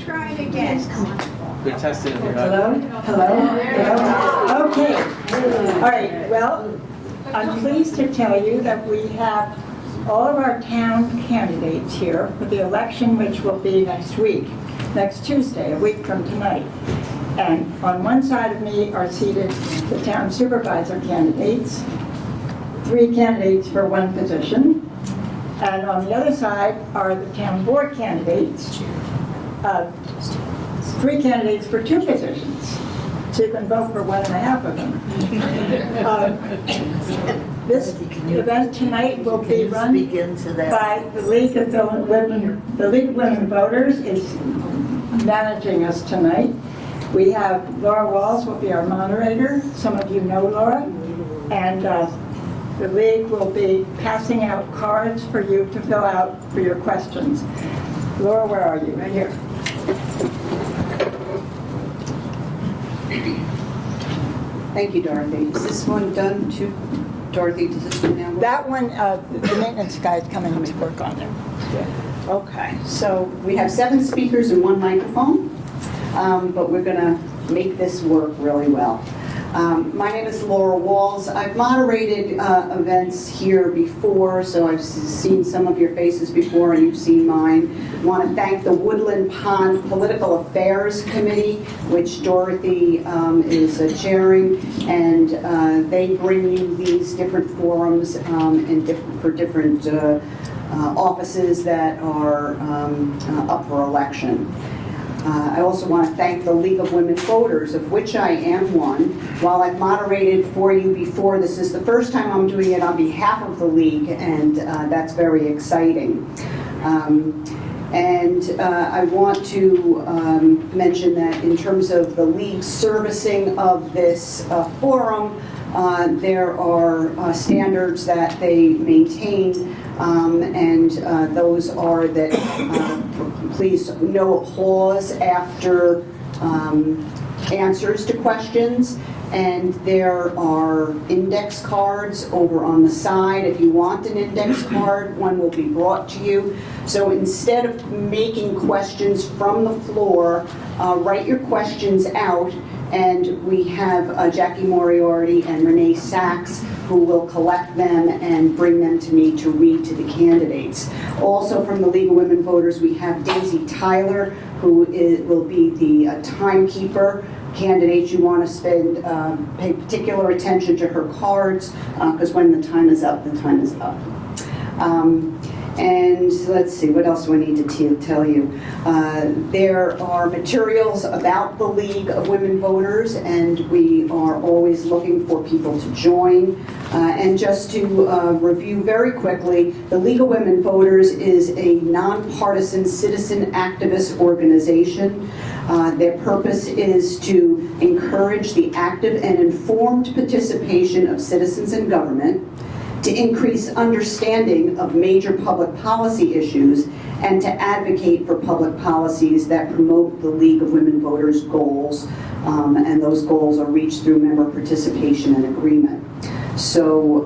Try it again. We tested it. Hello? Hello? Okay. All right, well, I'm pleased to tell you that we have all of our town candidates here for the election, which will be next week, next Tuesday, a week from tonight. And on one side of me are seated the town supervisor candidates, 3 candidates for 1 position. And on the other side are the town board candidates, 3 candidates for 2 positions. So you can vote for 1.5 of them. This event tonight will be run by the League of Women. The League of Women Voters is managing us tonight. We have Laura Walls will be our moderator. Some of you know Laura. And the League will be passing out cards for you to fill out for your questions. Laura, where are you? Right here. Thank you, Dorothy. Is this one done too? Dorothy, does this one now work? That one, the maintenance guy is coming to work on it. Yeah. Okay, so we have 7 speakers and 1 microphone, but we're going to make this work really well. My name is Laura Walls. I've moderated events here before, so I've seen some of your faces before and you've seen mine. I want to thank the Woodland Pond Political Affairs Committee, which Dorothy is chairing, and they bring you these different forums for different offices that are up for election. I also want to thank the League of Women Voters, of which I am one. While I've moderated for you before, this is the first time I'm doing it on behalf of the League, and that's very exciting. I want to mention that in terms of the League's servicing of this forum, there are standards that they maintain, and those are that please no applause after answers to questions, and there are index cards over on the side. If you want an index card, one will be brought to you. So instead of making questions from the floor, write your questions out, and we have Jackie Moriarty and Renee Sachs who will collect them and bring them to me to read to the candidates. Also from the League of Women Voters, we have Daisy Tyler, who will be the timekeeper. Candidates, you want to pay particular attention to her cards, because when the time is up, the time is up. And let's see, what else do I need to tell you? There are materials about the League of Women Voters, and we are always looking for people to join. And just to review very quickly, the League of Women Voters is a nonpartisan citizen activist organization. Their purpose is to encourage the active and informed participation of citizens in government, to increase understanding of major public policy issues, and to advocate for public policies that promote the League of Women Voters' goals, and those goals are reached through member participation and agreement. So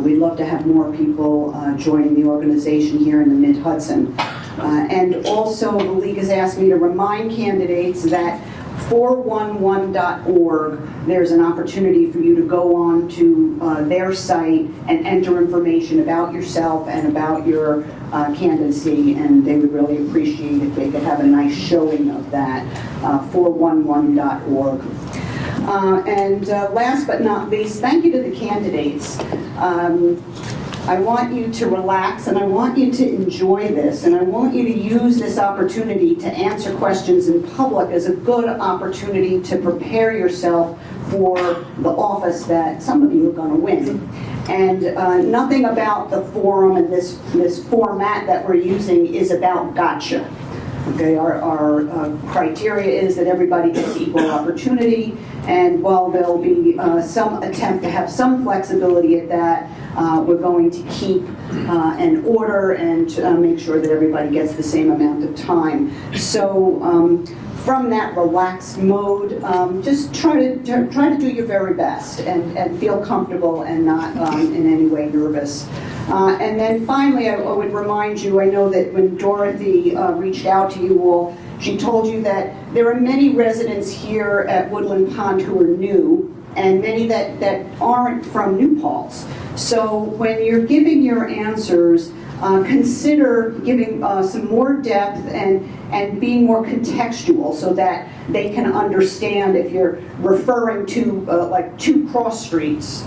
we'd love to have more people joining the organization here in the Mid-Hudson. And also the League has asked me to remind candidates that 411.org, there's an opportunity for you to go on to their site and enter information about yourself and about your candidacy, and they would really appreciate if they could have a nice showing of that, 411.org. And last but not least, thank you to the candidates. I want you to relax, and I want you to enjoy this, and I want you to use this opportunity to answer questions in public as a good opportunity to prepare yourself for the office that some of you are going to win. And nothing about the forum and this format that we're using is about gotcha. Okay, our criteria is that everybody gets equal opportunity, and while there'll be some attempt to have some flexibility at that, we're going to keep an order and make sure that everybody gets the same amount of time. So from that relaxed mode, just try to do your very best and feel comfortable and not in any way nervous. And then finally, I would remind you, I know that when Dorothy reached out to you all, she told you that there are many residents here at Woodland Pond who are new, and many that aren't from New Paltz. So when you're giving your answers, consider giving some more depth and being more contextual so that they can understand if you're referring to like 2 cross streets.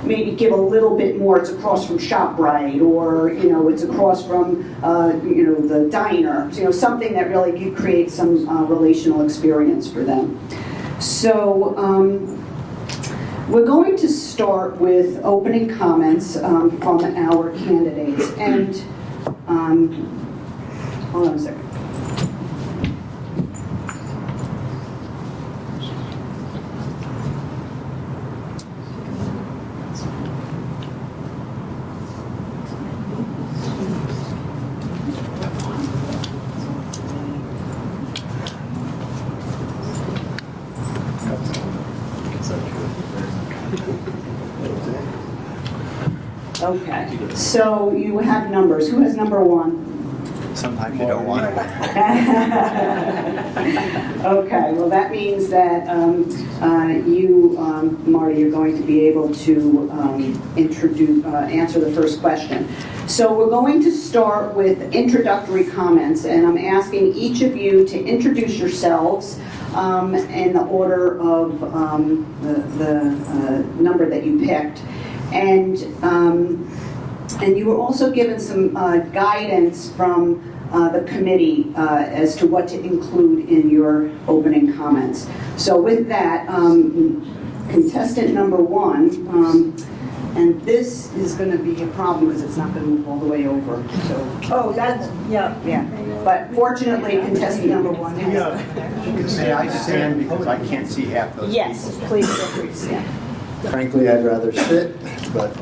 Maybe give a little bit more, it's across from ShopRite, or it's across from the diner, something that really could create some relational experience for them. So we're going to start with opening comments from our candidates, and hold on a second. Okay, so you have numbers. Who has number 1? Sometimes you don't want it. Okay, well that means that you, Marty, you're going to be able to answer the first question. So we're going to start with introductory comments, and I'm asking each of you to introduce yourselves in the order of the number that you picked. And you were also given some guidance from the committee as to what to include in your opening comments. So with that, contestant number 1, and this is going to be a problem because it's not going to move all the way over. So. Oh, that's, yeah. Yeah, but fortunately, contestant number 1 has. May I stand because I can't see half those Yes, people? please feel free to stand. Frankly, I'd rather sit, but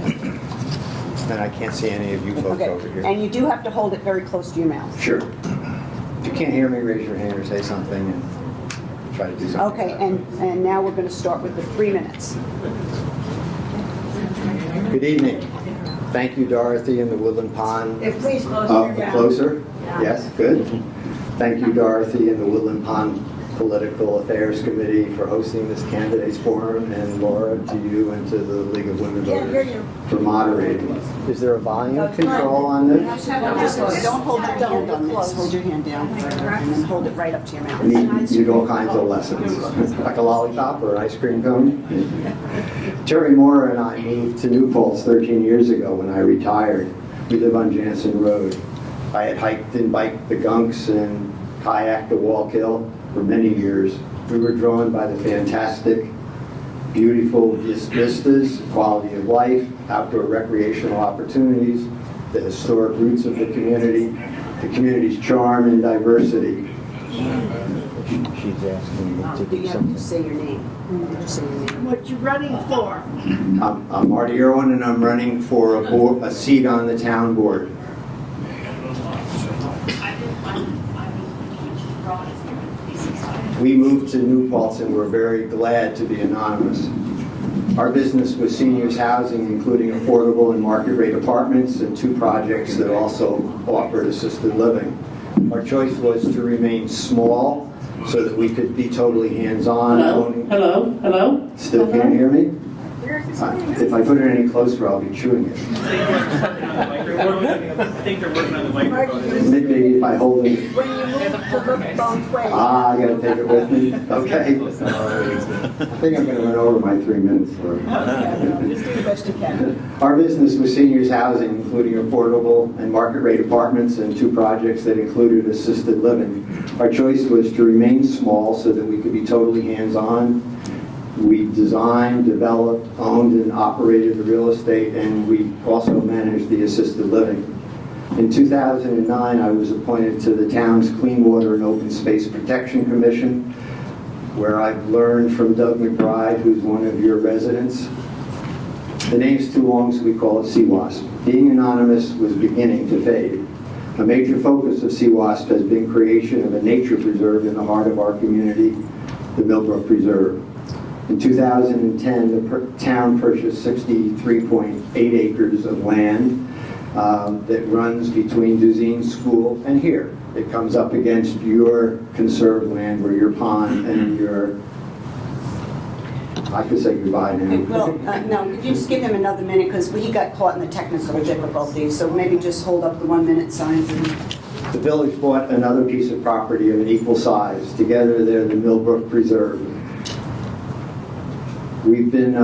then I can't see any of you folks Okay, over here. and you do have to hold it very close to your mouth. Sure. If you can't hear me, raise your hand or say something and try to do something. Okay, about it. and now we're going to start with the 3 minutes. Good evening. Thank you, Dorothy, and the Woodland Pond. If please close Oh, your mouth. closer? Yes, good. Thank you, Dorothy, and the Woodland Pond Political Affairs Committee for hosting this candidates forum, and Laura, to you and to the League of Women Can't hear Voters you. for moderating. Is there a volume control on this? Don't hold your hand on this, hold your hand down further, and then hold it right up to your mouth. Need all kinds of lessons, like a lollipop or an ice cream cone. Terry Moore and I moved to New Paltz 13 years ago when I retired. We live on Jansen Road. I had hiked and biked the Gunks and kayaked the Wallkill for many years. We were drawn by the fantastic, beautiful vistas, quality of life, outdoor recreational opportunities, the historic roots of the community's charm and diversity. She's asking me to You do have to something. say your name. Say your name. What you running for? I'm Marty Irwin, and I'm running for a seat on the town board. We moved to New Paltz and we're very glad to be anonymous. Our business was seniors housing, including affordable and market rate apartments, and 2 projects that also offered assisted living. Our choice was to remain small so that we could be totally hands-on. Hello? Still can't hear me? If I put it any closer, I'll be chewing it. I think they're working on the microphone. Maybe if I hold it. When you move to look both ways. I gotta take it with me? Okay. I think I'm gonna run over my 3 minutes, Laura. Just do the best you can. Our business was seniors housing, including affordable and market rate apartments, and 2 projects that included assisted living. Our choice was to remain small so that we could be totally hands-on. We designed, developed, owned, and operated the real estate, and we also managed the assisted living. In 2009, I was appointed to the town's Clean Water and Open Space Protection Commission, where I've learned from Doug McBride, who's one of your residents. The name's too long, so we call it CWASP. Being anonymous was beginning to fade. A major focus of CWASP has been creation of a nature preserve in the heart of our community, the Millbrook Preserve. In 2010, the town purchased 63.8 acres of land that runs between Duzine School and here. It comes up against your conserved land where your pond and your, I could say goodbye now. Well, no, could you just give him another minute, because he got caught in the technical difficulties, so maybe just hold up the 1 minute sign for him. The village bought another piece of property of an equal size. Together, they're the Millbrook Preserve. We've been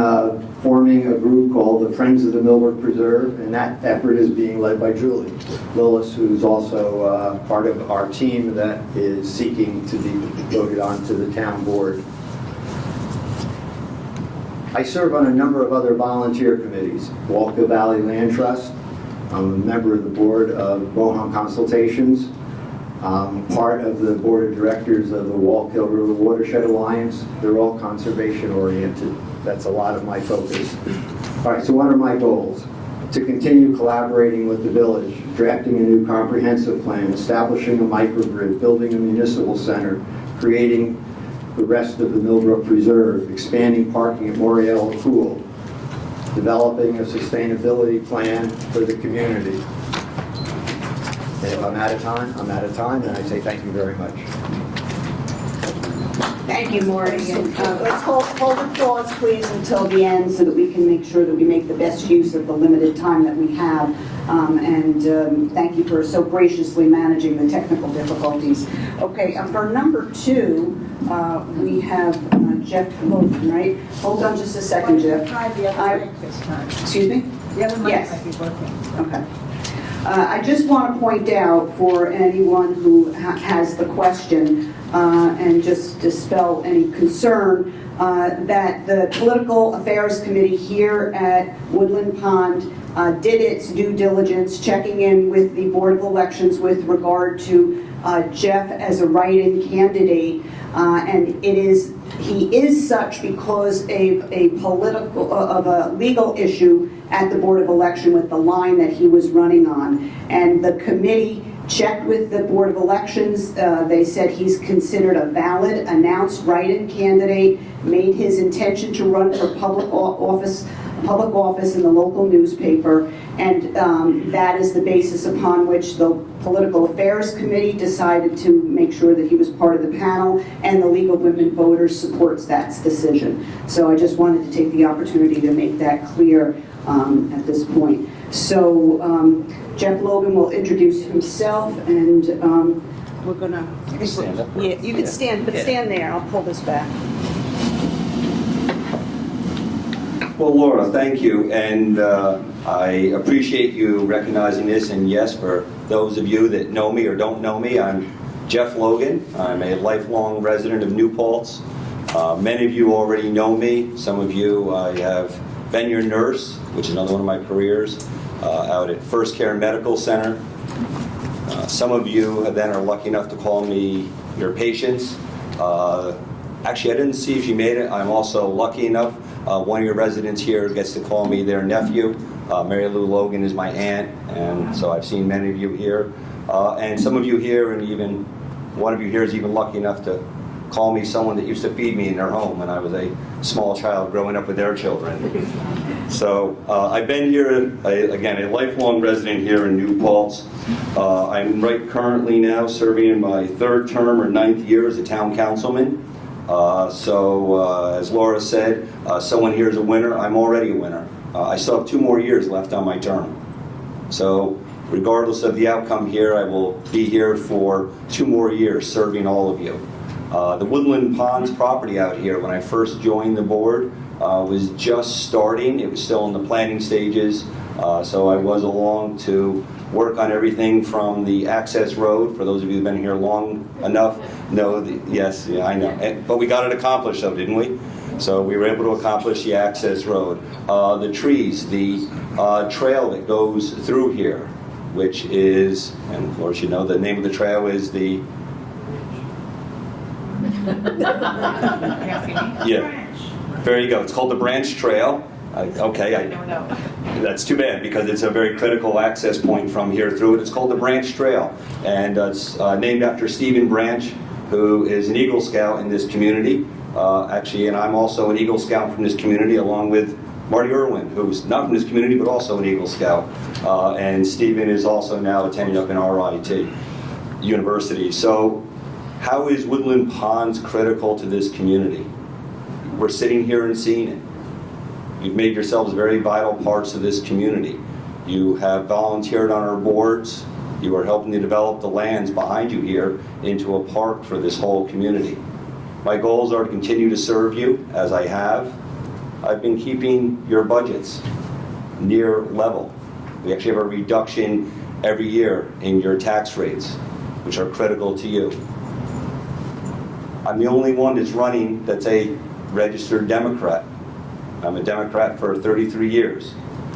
forming a group called the Friends of the Millbrook Preserve, and that effort is being led by Julie Lillis, who's also part of our team that is seeking to be voted onto the town board. I serve on a number of other volunteer committees. Walkill Valley Land Trust. I'm a member of the board of Mohawk Consultations. I'm part of the board of directors of the Walkill River Watershed Alliance. They're all conservation oriented. That's a lot of my focus. All right, so what are my goals? To continue collaborating with the village, drafting a new comprehensive plan, establishing a microgrid, building a municipal center, creating the rest of the Millbrook Preserve, expanding parking at Moriel Pool, developing a sustainability plan for the community. And if I'm out of time, I'm out of time, and I say thank you very much. Thank you, Marty. And, let's hold applause, please, until the end so that we can make sure that we make the best use of the limited time that we have. Thank you for so graciously managing the technical difficulties. Okay, for number 2, we have Jeff Logan, right? Hold on just a second, Jeff. Try the other mic this time. Excuse me? The other mic Yes. might be working. Okay. I just want to point out for anyone who has the question and just dispel any concern that the Political Affairs Committee here at Woodland Pond did its due diligence, checking in with the Board of Elections with regard to Jeff as a write-in candidate, and he is such because of a legal issue at the Board of Election with the line that he was running on. And the committee checked with the Board of Elections. They said he's considered a valid, announced write-in candidate, made his intention to run for public office in the local newspaper, and that is the basis upon which the Political Affairs Committee decided to make sure that he was part of the panel, and the League of Women Voters supports that decision. So I just wanted to take the opportunity to make that clear at this point. So Jeff Logan will introduce himself, and we're gonna. You can stand up. Yeah, you can stand, but stand there. I'll pull this back. Well, Laura, thank you, and I appreciate you recognizing this, and yes, for those of you that know me or don't know me, I'm Jeff Logan. I'm a lifelong resident of New Paltz. Many of you already know me. Some of you, I have been your nurse, which is another one of my careers, out at First Care Medical Center. Some of you then are lucky enough to call me your patients. Actually, I didn't see if you made it. I'm also lucky enough, one of your residents here gets to call me their nephew. Mary Lou Logan is my aunt, and so I've seen many of you here. And some of you here, and even one of you here is even lucky enough to call me someone that used to feed me in their home when I was a small child growing up with their children. So I've been here, again, a lifelong resident here in New Paltz. I'm right currently now serving in my 3rd term or 9th year as a town councilman. As Laura said, someone here is a winner. I'm already a winner. I still have 2 more years left on my term. So regardless of the outcome here, I will be here for 2 more years serving all of you. The Woodland Ponds property out here, when I first joined the board, was just starting. It was still in the planning stages, so I was along to work on everything from the access road. For those of you who've been here long enough, know yes, yeah, I know. But we got it accomplished, though, didn't we? So we were able to accomplish the access road. The trees, the trail that goes through here, which is, and of course you know the name of the trail is the... Yeah, there you go. It's called the Branch Trail. Okay. That's too bad, because it's a very critical access point from here through it. It's called the Branch Trail, and it's named after Stephen Branch, who is an Eagle Scout in this community. Actually, and I'm also an Eagle Scout from this community, along with Marty Irwin, who's not from this community, but also an Eagle Scout. And Stephen is also now attending up in RIT University. So how is Woodland Ponds critical to this community? We're sitting here and seeing it. You've made yourselves very vital parts of this community. You have volunteered on our boards. You are helping to develop the lands behind you here into a park for this whole community. My goals are to continue to serve you as I have. I've been keeping your budgets near level. We actually have a reduction every year in your tax rates, which are critical to you. I'm the only one that's running that's a registered Democrat. I'm a Democrat for 33 years.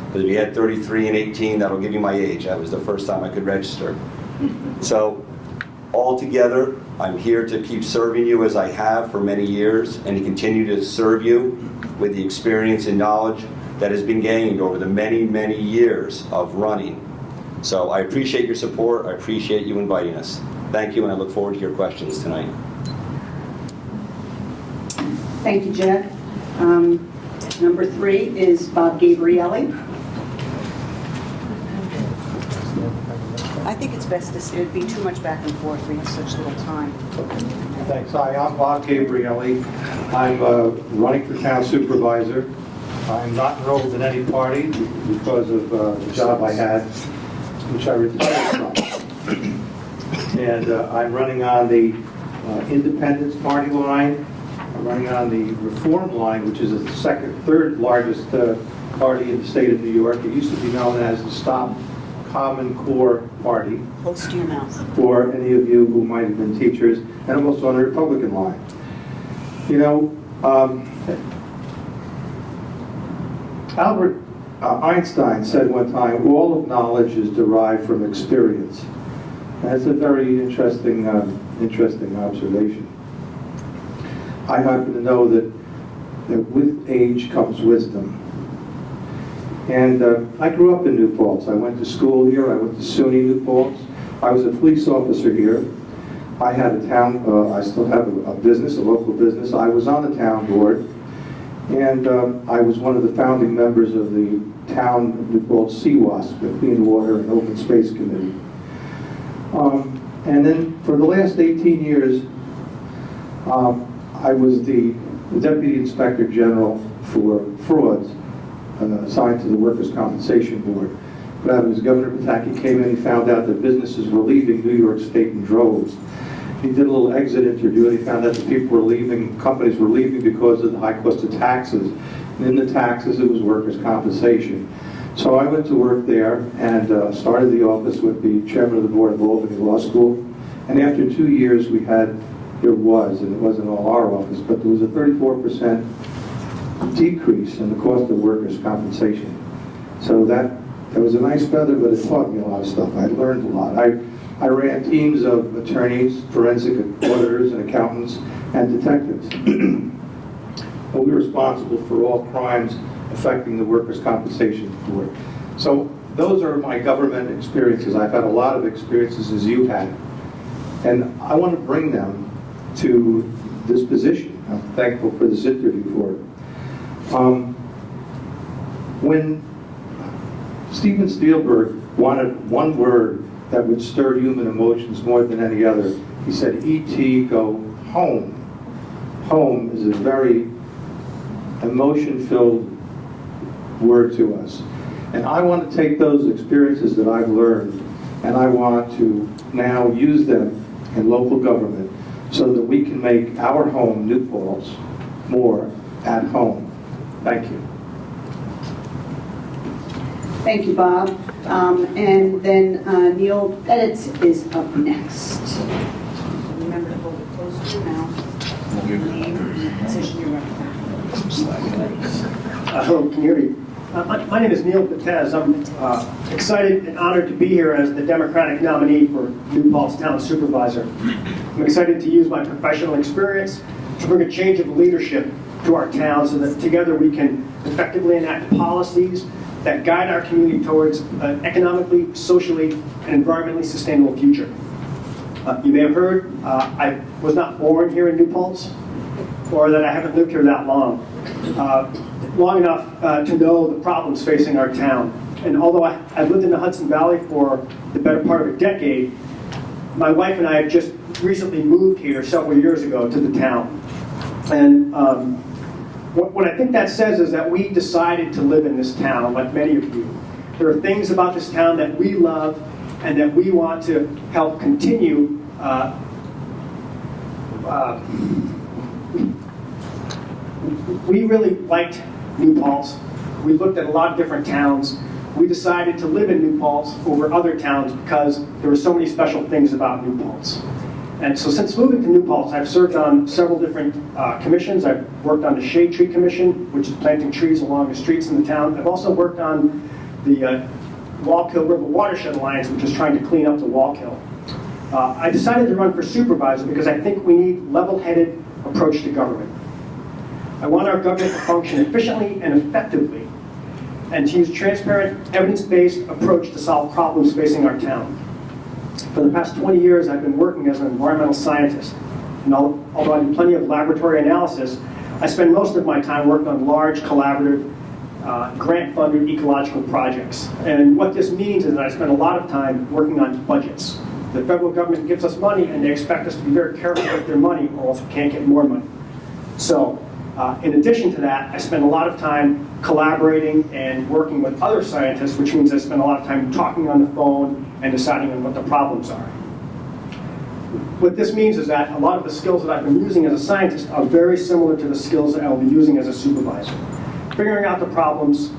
Because if you had 33 and 18, that'll give you my age. That was the first time I could register. So, altogether, I'm here to keep serving you as I have for many years, and to continue to serve you with the experience and knowledge that has been gained over the many, many years of running. So I appreciate your support. I appreciate you inviting us. Thank you, and I look forward to your questions tonight. Thank you, Jed. Number 3 is Bob Gabrielli. I think it's best to, it'd be too much back and forth. We have such little time. Thanks. Hi, I'm Bob Gabrielli. I'm running for town supervisor. I'm not enrolled in any party because of the job I had, which I retired from. And I'm running on the Independence Party line. I'm running on the Reform line, which is the third largest party in the state of New York. It used to be known as the Stop Common Core Party. Close to your mouth. For any of you who might have been teachers, and I'm also on the Republican line. You know, Albert Einstein said one time, all of knowledge is derived from experience. That's a very interesting observation. I happen to know that with age comes wisdom. And I grew up in New Paltz. I went to school here. I went to SUNY New Paltz. I was a police officer here. I had a town, I still have a business, a local business. I was on the town board. And I was one of the founding members of the town of New Paltz CWASP, the Clean Water and Open Space Committee. And then for the last 18 years, I was the Deputy Inspector General for frauds assigned to the Workers' Compensation Board. But as Governor Pataki came in, he found out that businesses were leaving New York State in droves. He did a little exit interview, and he found out that people were leaving, companies were leaving because of the high cost of taxes. And in the taxes, it was workers' compensation. So I went to work there and started the office with the chairman of the board of Albany Law School. And after 2 years, there was, and it wasn't all our office, but there was a 34% decrease in the cost of workers' compensation. So that was a nice feather, but it taught me a lot of stuff. I learned a lot. I ran teams of attorneys, forensic auditors, and accountants, and detectives. And we were responsible for all crimes affecting the Workers' Compensation Board. So those are my government experiences. I've had a lot of experiences as you've had. And I want to bring them to this position. I'm thankful for this interview for it. When Steven Spielberg wanted one word that would stir human emotions more than any other, he said, E.T., go home. Home is a very emotion-filled word to us. And I want to take those experiences that I've learned, and I want to now use them in local government so that we can make our home, New Paltz, more at home. Thank you. Thank you, Bob. And then Neil Edits is up next. Remember to hold it close to your mouth. Your name, position you're representing. Hello, can you hear me? My name is Neil Patez. I'm excited and honored to be here as the Democratic nominee for New Paltz Town Supervisor. I'm excited to use my professional experience to bring a change of leadership to our town so that together we can effectively enact policies that guide our community towards an economically, socially, and environmentally sustainable future. You may have heard I was not born here in New Paltz, or that I haven't lived here that long enough to know the problems facing our town. And although I've lived in the Hudson Valley for the better part of a decade, my wife and I have just recently moved here several years ago to the town. And what I think that says is that we decided to live in this town, like many of you. There are things about this town that we love and that we want to help continue. We really liked New Paltz. We looked at a lot of different towns. We decided to live in New Paltz over other towns because there were so many special things about New Paltz. And so since moving to New Paltz, I've served on several different commissions. I've worked on the Shade Tree Commission, which is planting trees along the streets in the town. I've also worked on the Wallkill River Watershed Alliance, which is trying to clean up the Wallkill. I decided to run for supervisor because I think we need level-headed approach to government. I want our government to function efficiently and effectively, and to use transparent, evidence-based approach to solve problems facing our town. For the past 20 years, I've been working as an environmental scientist. And although I do plenty of laboratory analysis, I spend most of my time working on large, collaborative, grant-funded ecological projects. And what this means is that I spend a lot of time working on budgets. The federal government gives us money, and they expect us to be very careful with their money, or else we can't get more money. So, in addition to that, I spend a lot of time collaborating and working with other scientists, which means I spend a lot of time talking on the phone and deciding on what the problems are. What this means is that a lot of the skills that I've been using as a scientist are very similar to the skills that I'll be using as a supervisor. Figuring out the problems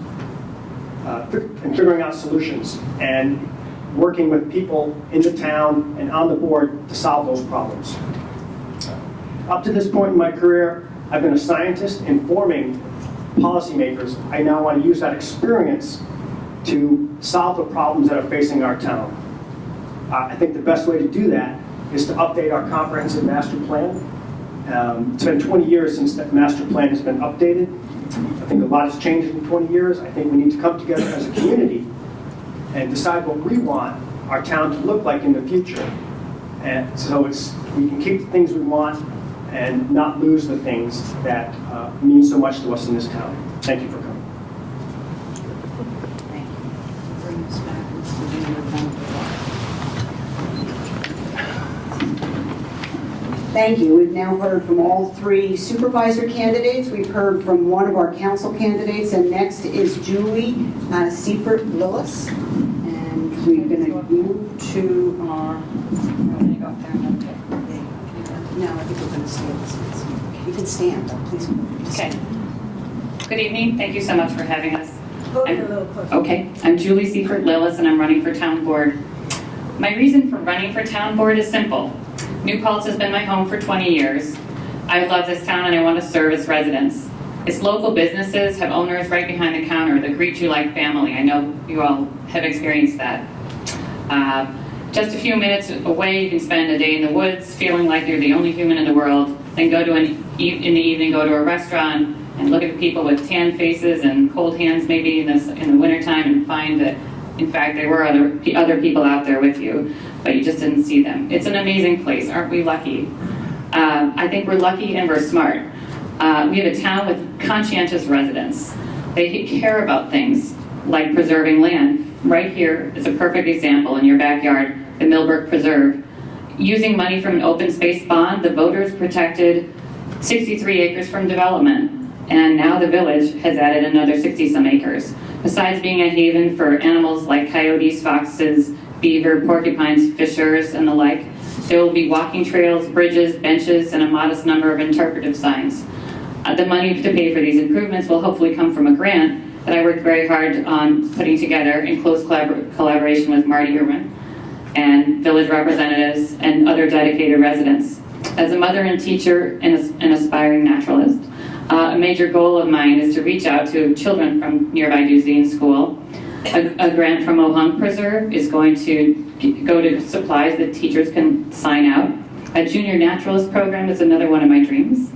and figuring out solutions, and working with people in the town and on the board to solve those problems. Up to this point in my career, I've been a scientist informing policymakers. I now want to use that experience to solve the problems that are facing our town. I think the best way to do that is to update our comprehensive master plan. It's been 20 years since that master plan has been updated. I think a lot has changed in 20 years. I think we need to come together as a community and decide what we want our town to look like in the future. And so we can keep the things we want and not lose the things that mean so much to us in this town. Thank you for coming. Thank you. Bring us back. Let's begin with Thank you. We've now heard from all three supervisor candidates. We've heard from one of our council candidates, and next is Julie Seifert-Lillis. And we're going to move to our... No, I think we're going to stand. You can stand, but please. Okay. Good evening. Thank you so much for having us. Hold it a little closer. Okay. I'm Julie Seifert-Lillis, and I'm running for town board. My reason for running for town board is simple. New Paltz has been my home for 20 years. I love this town, and I want to serve its residents. Its local businesses have owners right behind the counter that greet you like family. I know you all have experienced that. Just a few minutes away, you can spend a day in the woods feeling like you're the only human in the world, then go to in the evening, go to a restaurant and look at the people with tan faces and cold hands maybe in the wintertime and find that, in fact, there were other people out there with you, but you just didn't see them. It's an amazing place. Aren't we lucky? I think we're lucky and we're smart. We have a town with conscientious residents. They care about things like preserving land. Right here is a perfect example in your backyard, the Millbrook Preserve. Using money from an open space bond, the voters protected 63 acres from development, and now the village has added another 60-some acres. Besides being a haven for animals like coyotes, foxes, beaver, porcupines, fishers, and the like, there will be walking trails, bridges, benches, and a modest number of interpretive signs. The money to pay for these improvements will hopefully come from a grant that I worked very hard on putting together in close collaboration with Marty Irwin and village representatives and other dedicated residents. As a mother and teacher and an aspiring naturalist, a major goal of mine is to reach out to children from nearby Duzine School. A grant from Mohunk Preserve is going to go to supplies that teachers can sign out. A junior naturalist program is another one of my dreams.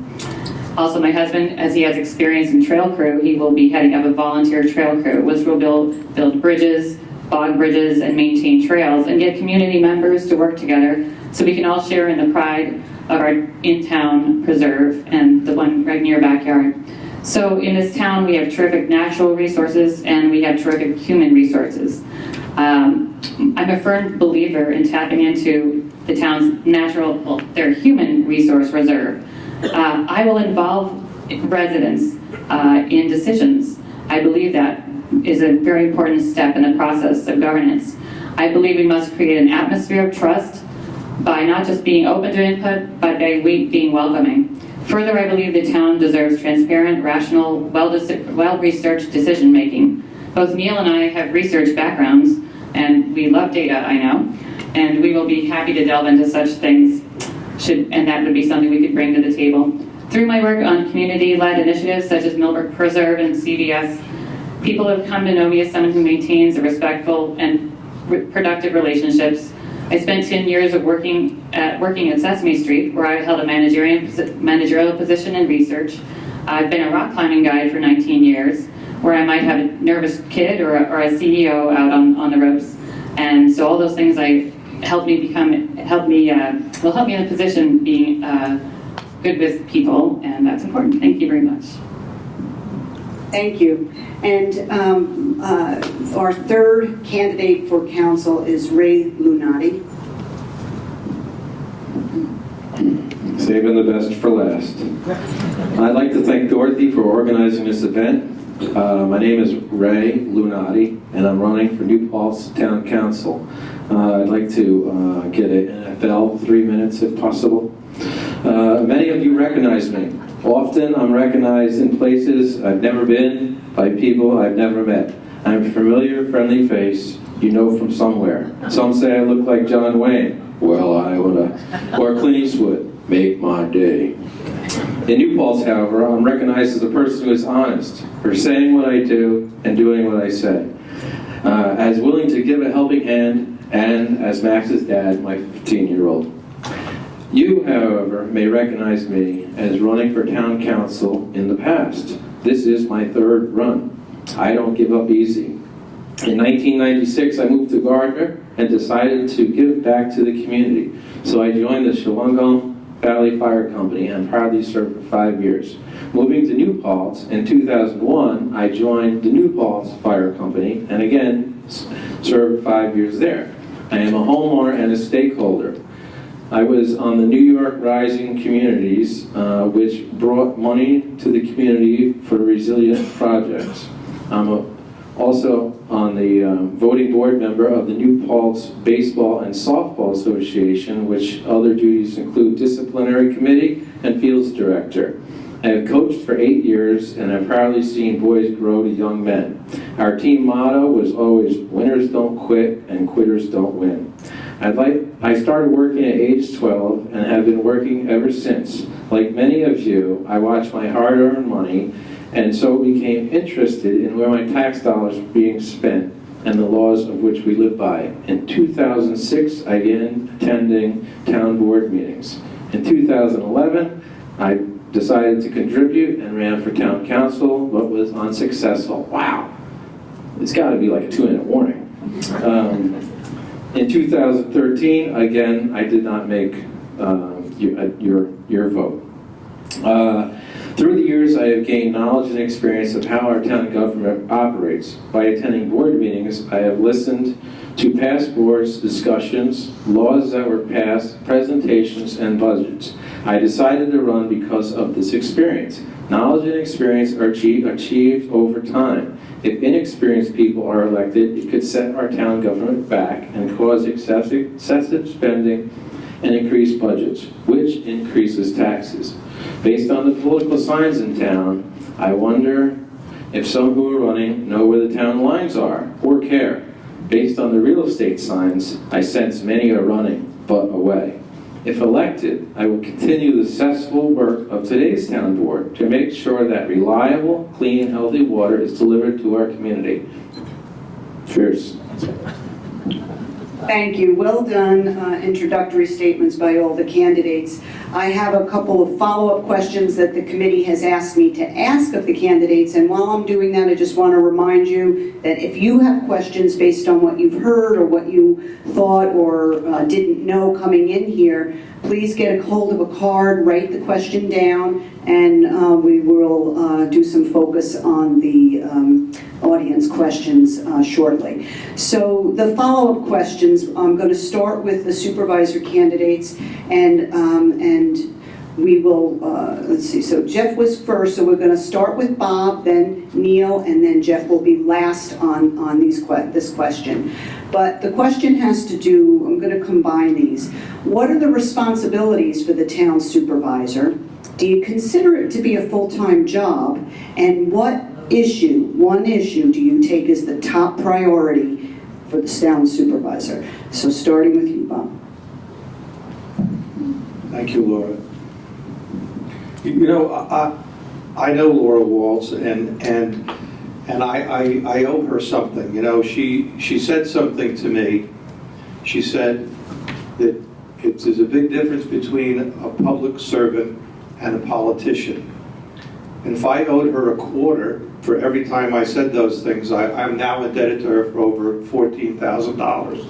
Also, my husband, as he has experience in trail crew, he will be heading up a volunteer trail crew, which will build bridges, bog bridges, and maintain trails, and get community members to work together so we can all share in the pride of our in-town preserve and the one right near your backyard. So in this town, we have terrific natural resources and we have terrific human resources. I'm a firm believer in tapping into the town's their human resource reserve. I will involve residents in decisions. I believe that is a very important step in the process of governance. I believe we must create an atmosphere of trust by not just being open to input, but by being welcoming. Further, I believe the town deserves transparent, rational, well-researched decision-making. Both Neil and I have research backgrounds, and we love data, I know, and we will be happy to delve into such things, and that would be something we could bring to the table. Through my work on community-led initiatives such as Millbrook Preserve and CVS, people have come to know me as someone who maintains a respectful and productive relationships. I spent 10 years of working at Sesame Street, where I held a managerial position in research. I've been a rock climbing guide for 19 years, where I might have a nervous kid or a CEO out on the ropes. And so all those things will help me in a position being good with people, and that's important. Thank you very much. Thank you. And our third candidate for council is Ray Lunati. Saving the best for last. I'd like to thank Dorothy for organizing this event. My name is Ray Lunati, and I'm running for New Paltz Town Council. I'd like to get an NFL 3 minutes if possible. Many of you recognize me. Often I'm recognized in places I've never been, by people I've never met. I'm a familiar, friendly face you know from somewhere. Some say I look like John Wayne. Well, I woulda. Or Clint Eastwood. Make my day. In New Paltz, however, I'm recognized as a person who is honest, for saying what I do and doing what I say. As willing to give a helping hand, and as Max's dad, my 15-year-old. You, however, may recognize me as running for town council in the past. This is my third run. I don't give up easy. In 1996, I moved to Gardner and decided to give back to the community. So I joined the Shawangunk Valley Fire Company and proudly served for 5 years. Moving to New Paltz in 2001, I joined the New Paltz Fire Company and again served 5 years there. I am a homeowner and a stakeholder. I was on the New York Rising Communities, which brought money to the community for resilient projects. I'm also on the voting board member of the New Paltz Baseball and Softball Association, which other duties include disciplinary committee and fields director. I have coached for 8 years and have proudly seen boys grow to young men. Our team motto was always, winners don't quit and quitters don't win. I started working at age 12 and have been working ever since. Like many of you, I watched my hard-earned money and so became interested in where my tax dollars were being spent and the laws of which we live by. In 2006, I began attending town board meetings. In 2011, I decided to contribute and ran for town council, but was unsuccessful. Wow, it's got to be like a 2-minute warning. In 2013, again, I did not make your vote. Through the years, I have gained knowledge and experience of how our town government operates. By attending board meetings, I have listened to past boards' discussions, laws that were passed, presentations, and budgets. I decided to run because of this experience. Knowledge and experience are achieved over time. If inexperienced people are elected, it could set our town government back and cause excessive spending and increased budgets, which increases taxes. Based on the political signs in town, I wonder if some who are running know where the town lines are or care. Based on the real estate signs, I sense many are running, but away. If elected, I will continue the successful work of today's town board to make sure that reliable, clean, healthy water is delivered to our community. Cheers. Thank you. Well done. Introductory statements by all the candidates. I have a couple of follow-up questions that the committee has asked me to ask of the candidates, and while I'm doing that, I just want to remind you that if you have questions based on what you've heard or what you thought or didn't know coming in here, please get a hold of a card, write the question down, and we will do some focus on the audience questions shortly. So the follow-up questions, I'm going to start with the supervisor candidates, and we will, let's see, so Jeff was first, so we're going to start with Bob, then Neil, and then Jeff will be last on this question. But the question has to do, I'm going to combine these. What are the responsibilities for the town supervisor? Do you consider it to be a full-time job? And what one issue do you take as the top priority for the town supervisor? So starting with you, Bob. Thank you, Laura. You know, I know Laura Waltz, and I owe her something. You know, she said something to me. She said that there's a big difference between a public servant and a politician. And if I owed her a quarter for every time I said those things, I'm now indebted to her for over $14,000.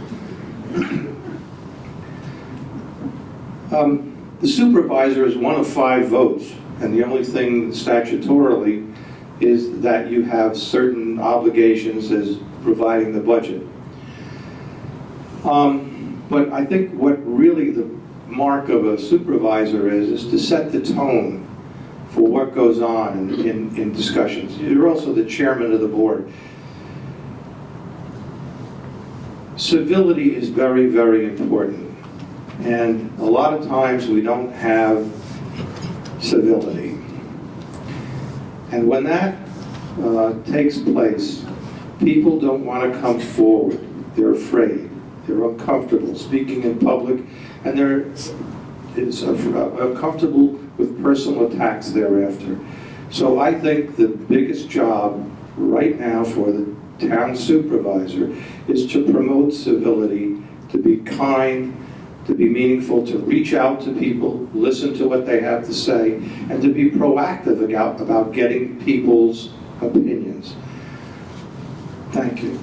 The supervisor is one of 5 votes, and the only thing statutorily is that you have certain obligations as providing the budget. But I think what really the mark of a supervisor is to set the tone for what goes on in discussions. You're also the chairman of the board. Civility is very, very important. And a lot of times we don't have civility. And when that takes place, people don't want to come forward. They're afraid. They're uncomfortable speaking in public, and they're uncomfortable with personal attacks thereafter. So I think the biggest job right now for the town supervisor is to promote civility, to be kind, to be meaningful, to reach out to people, listen to what they have to say, and to be proactive about getting people's opinions. Thank you.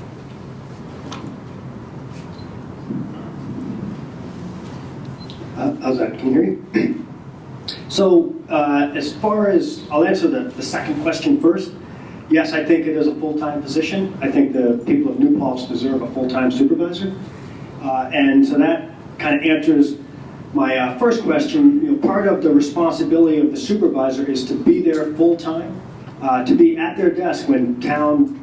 How's that? Can you hear me? So, as far as, I'll answer the second question first. Yes, I think it is a full-time position. I think the people of New Paltz deserve a full-time supervisor. And so that kind of answers my first question. You know, part of the responsibility of the supervisor is to be there full-time, to be at their desk when town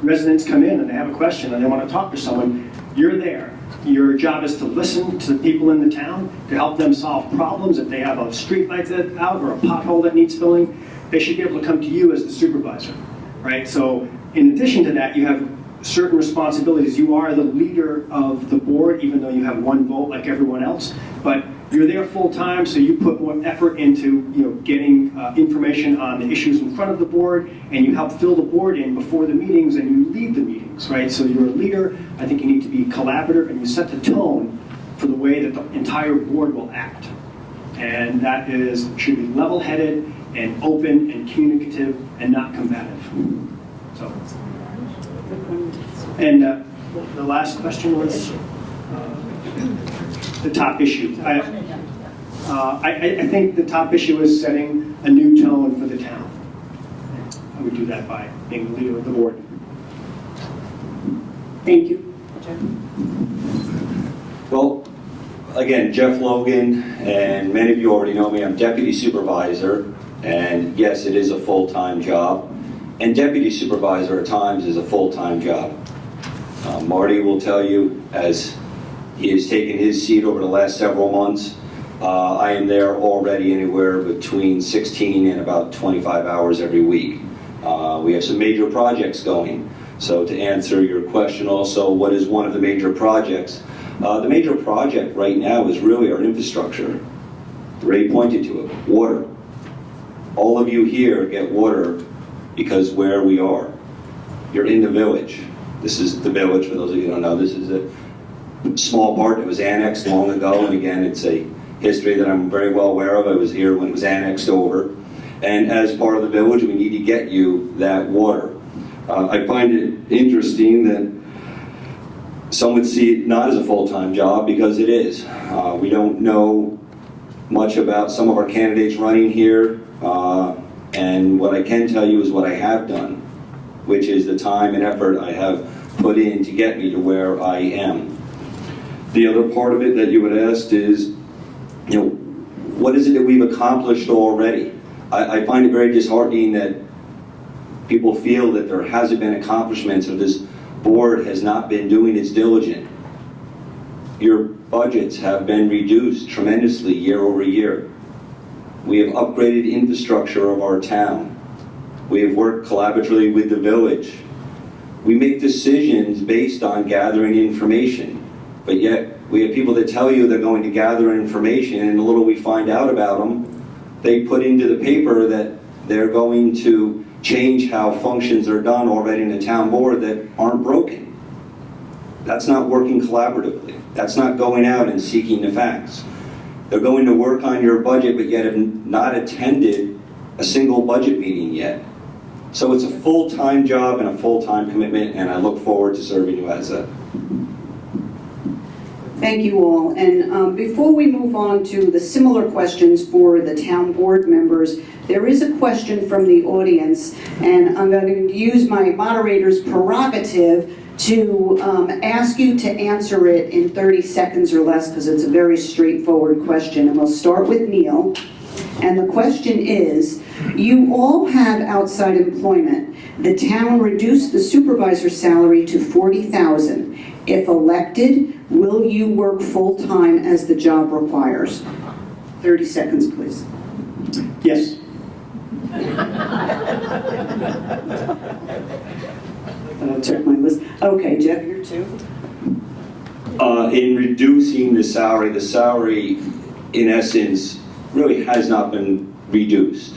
residents come in and they have a question and they want to talk to someone. You're there. Your job is to listen to the people in the town, to help them solve problems. If they have a street light that's out or a pothole that needs filling, they should be able to come to you as the supervisor, right? So in addition to that, you have certain responsibilities. You are the leader of the board, even though you have 1 vote like everyone else, but you're there full time, so you put more effort into getting information on the issues in front of the board, and you help fill the board in before the meetings, and you lead the meetings, right? So you're a leader. I think you need to be collaborative, and you set the tone for the way that the entire board will act. And that should be level-headed and open and communicative and not combative. So, and the last question was the top issue. I think the top issue is setting a new tone for the town. I would do that by being the leader of the board. Thank you. Well, again, Jeff Logan, and many of you already know me. I'm deputy supervisor, and yes, it is a full-time job. And deputy supervisor at times is a full-time job. Marty will tell you, as he has taken his seat over the last several months, I am there already anywhere between 16 and about 25 hours every week. We have some major projects going. So to answer your question also, what is one of the major projects? The major project right now is really our infrastructure. Ray pointed to it, water. All of you here get water because where we are. You're in the village. This is the village, for those of you who don't know. This is it. small part that was annexed long ago, and again, it's a history that I'm very well aware of. I was here when it was annexed over. And as part of the village, we need to get you that water. I find it interesting that some would see it not as a full-time job, because it is. We don't know much about some of our candidates running here, and what I can tell you is what I have done, which is the time and effort I have put in to get me to where I am. The other part of it that you had asked is, what is it that we've accomplished already? I find it very disheartening that people feel that there hasn't been accomplishments, or this board has not been doing its diligence. Your budgets have been reduced tremendously year over year. We have upgraded infrastructure of our town. We have worked collaboratively with the village. We make decisions based on gathering information, but yet we have people that tell you they're going to gather information, and the little we find out about them, they put into the paper that they're going to change how functions are done already in the town board that aren't broken. That's not working collaboratively. That's not going out and seeking the facts. They're going to work on your budget, but yet have not attended a single budget meeting yet. So it's a full-time job and a full-time commitment, and I look forward to serving you as that. Thank you all. And before we move on to the similar questions for the town board members, there is a question from the audience, and I'm going to use my moderator's prerogative to ask you to answer it in 30 seconds or less, because it's a very straightforward question. And we'll start with Neil. And the question is, you all have outside employment. The town reduced the supervisor's salary to $40,000. If elected, will you work full-time as the job requires? 30 seconds, please. Yes. I'll check my list. Okay, Jeff, you're two. In reducing the salary, in essence, really has not been reduced.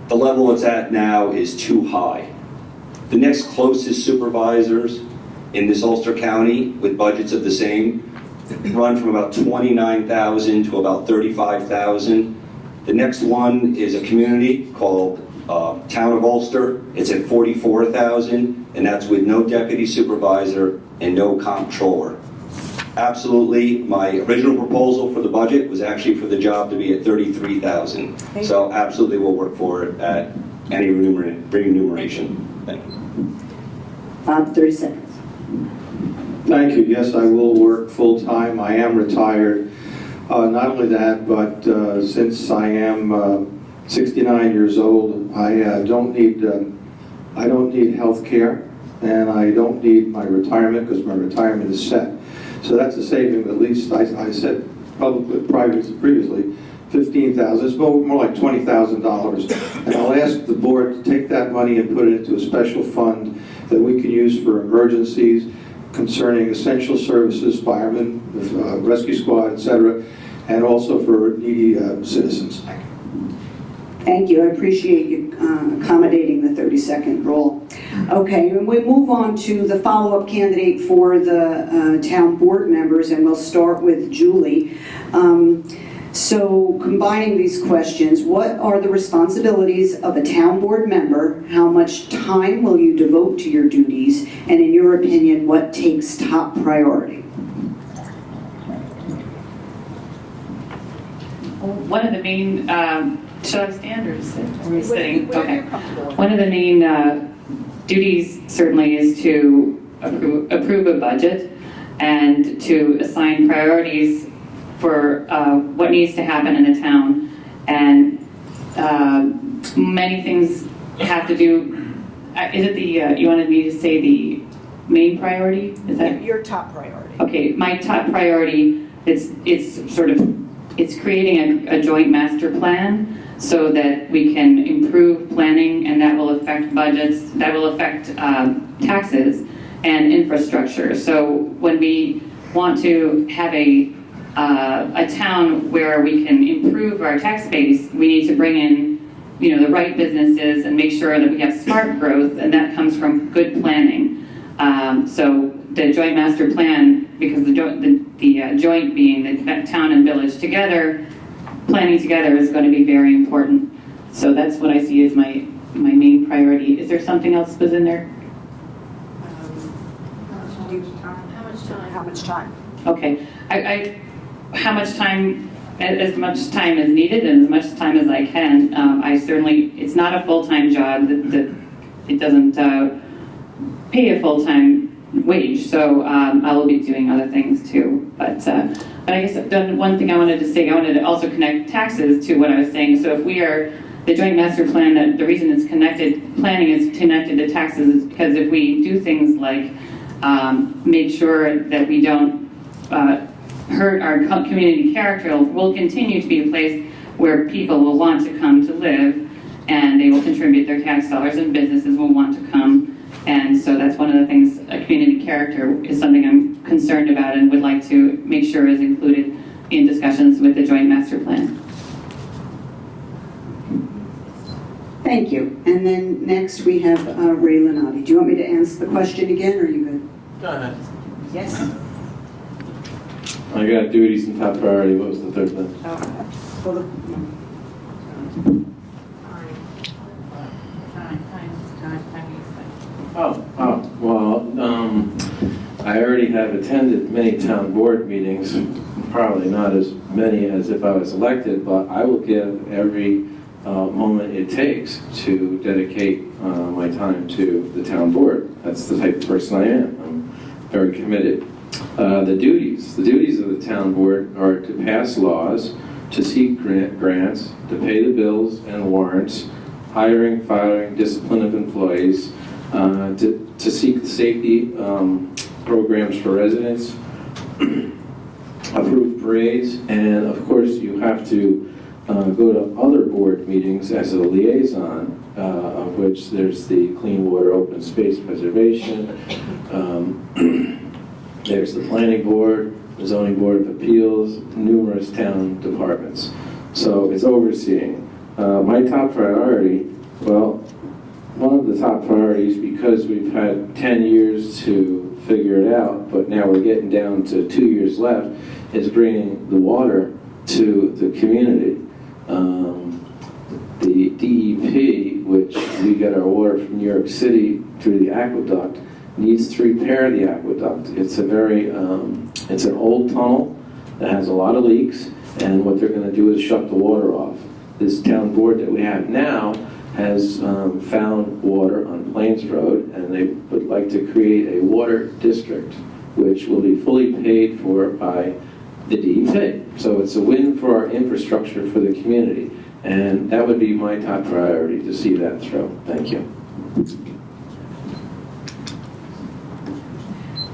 The level it's at now is too high. The next closest supervisors in this Ulster County with budgets of the same run from about $29,000 to about $35,000. The next one is a community called Town of Ulster. It's at $44,000, and that's with no deputy supervisor and no comptroller. Absolutely, my original proposal for the budget was actually for the job to be at $33,000. So absolutely we'll work for it at any remuneration. Thank you. Bob, 30 seconds. Thank you. Yes, I will work full-time. I am retired. Not only that, but since I am 69 years old, I don't need health care, and I don't need my retirement because my retirement is set. So that's a saving of at least, I said previously, $15,000. It's more like $20,000. And I'll ask the board to take that money and put it into a special fund that we can use for emergencies concerning essential services, firemen, rescue squad, etc., and also for needy citizens. Thank you. I appreciate you accommodating the 30-second rule. Okay, and we move on to the follow-up candidate for the town board members, and we'll start with Julie. So combining these questions, what are the responsibilities of a town board member? How much time will you devote to your duties? And in your opinion, what takes top priority? One of the main, should I stand or sit? Are we sitting? Okay. One of the main duties certainly is to approve a budget and to assign priorities for what needs to happen in the town. And many things have to do, is it the, you wanted me to say the main priority? Is that Your top priority. Okay, my top priority is it's creating a joint master plan so that we can improve planning, and that will affect budgets, that will affect taxes and infrastructure. So when we want to have a town where we can improve our tax base, we need to bring in, the right businesses and make sure that we have smart growth, and that comes from good planning. So the joint master plan, because the joint being the town and village together, planning together is going to be very important. So that's what I see as my main priority. Is there something else was in there? How much time? Okay. How much time, as much time as needed and as much time as I can. I certainly, it's not a full-time job. It doesn't pay a full-time wage, so I will be doing other things too. But I guess one thing I wanted to say, I wanted to also connect taxes to what I was saying. So if we are, the joint master plan, that the reason it's connected, planning is connected to taxes is because if we do things like make sure that we don't hurt our community character, will continue to be a place where people will want to come to live, and they will contribute their tax dollars, and businesses will want to come. And so that's one of the things, community character is something I'm concerned about and would like to make sure is included in discussions with the joint master plan. Thank you. And then next we have Ray Lenati. Do you want me to answer the question again, or are you good? Go ahead. Yes? I got duties and top priority. What was the third thing? Well, I already have attended many town board meetings, probably not as many as if I was elected, but I will give every moment it takes to dedicate my time to the town board. That's the type of person I am. I'm very committed. The duties of the town board are to pass laws, to seek grants, to pay the bills and warrants, hiring, firing, discipline of employees, to seek safety programs for residents, approve parades, and of course you have to go to other board meetings as a liaison, of which there's the Clean Water Open Space Preservation, there's the Planning Board, the Zoning Board of Appeals, numerous town departments. So it's overseeing. My top priority, well, one of the top priorities, because we've had 10 years to figure it out, but now we're getting down to 2 years left, is bringing the water to the community. The DEP, which we get our water from New York City through the aqueduct, needs to repair the aqueduct. It's a very, it's an old tunnel that has a lot of leaks, and what they're going to do is shut the water off. This town board that we have now has found water on Plains Road, and they would like to create a water district, which will be fully paid for by the DEP. So it's a win for our infrastructure for the community, and that would be my top priority, to see that through. Thank you.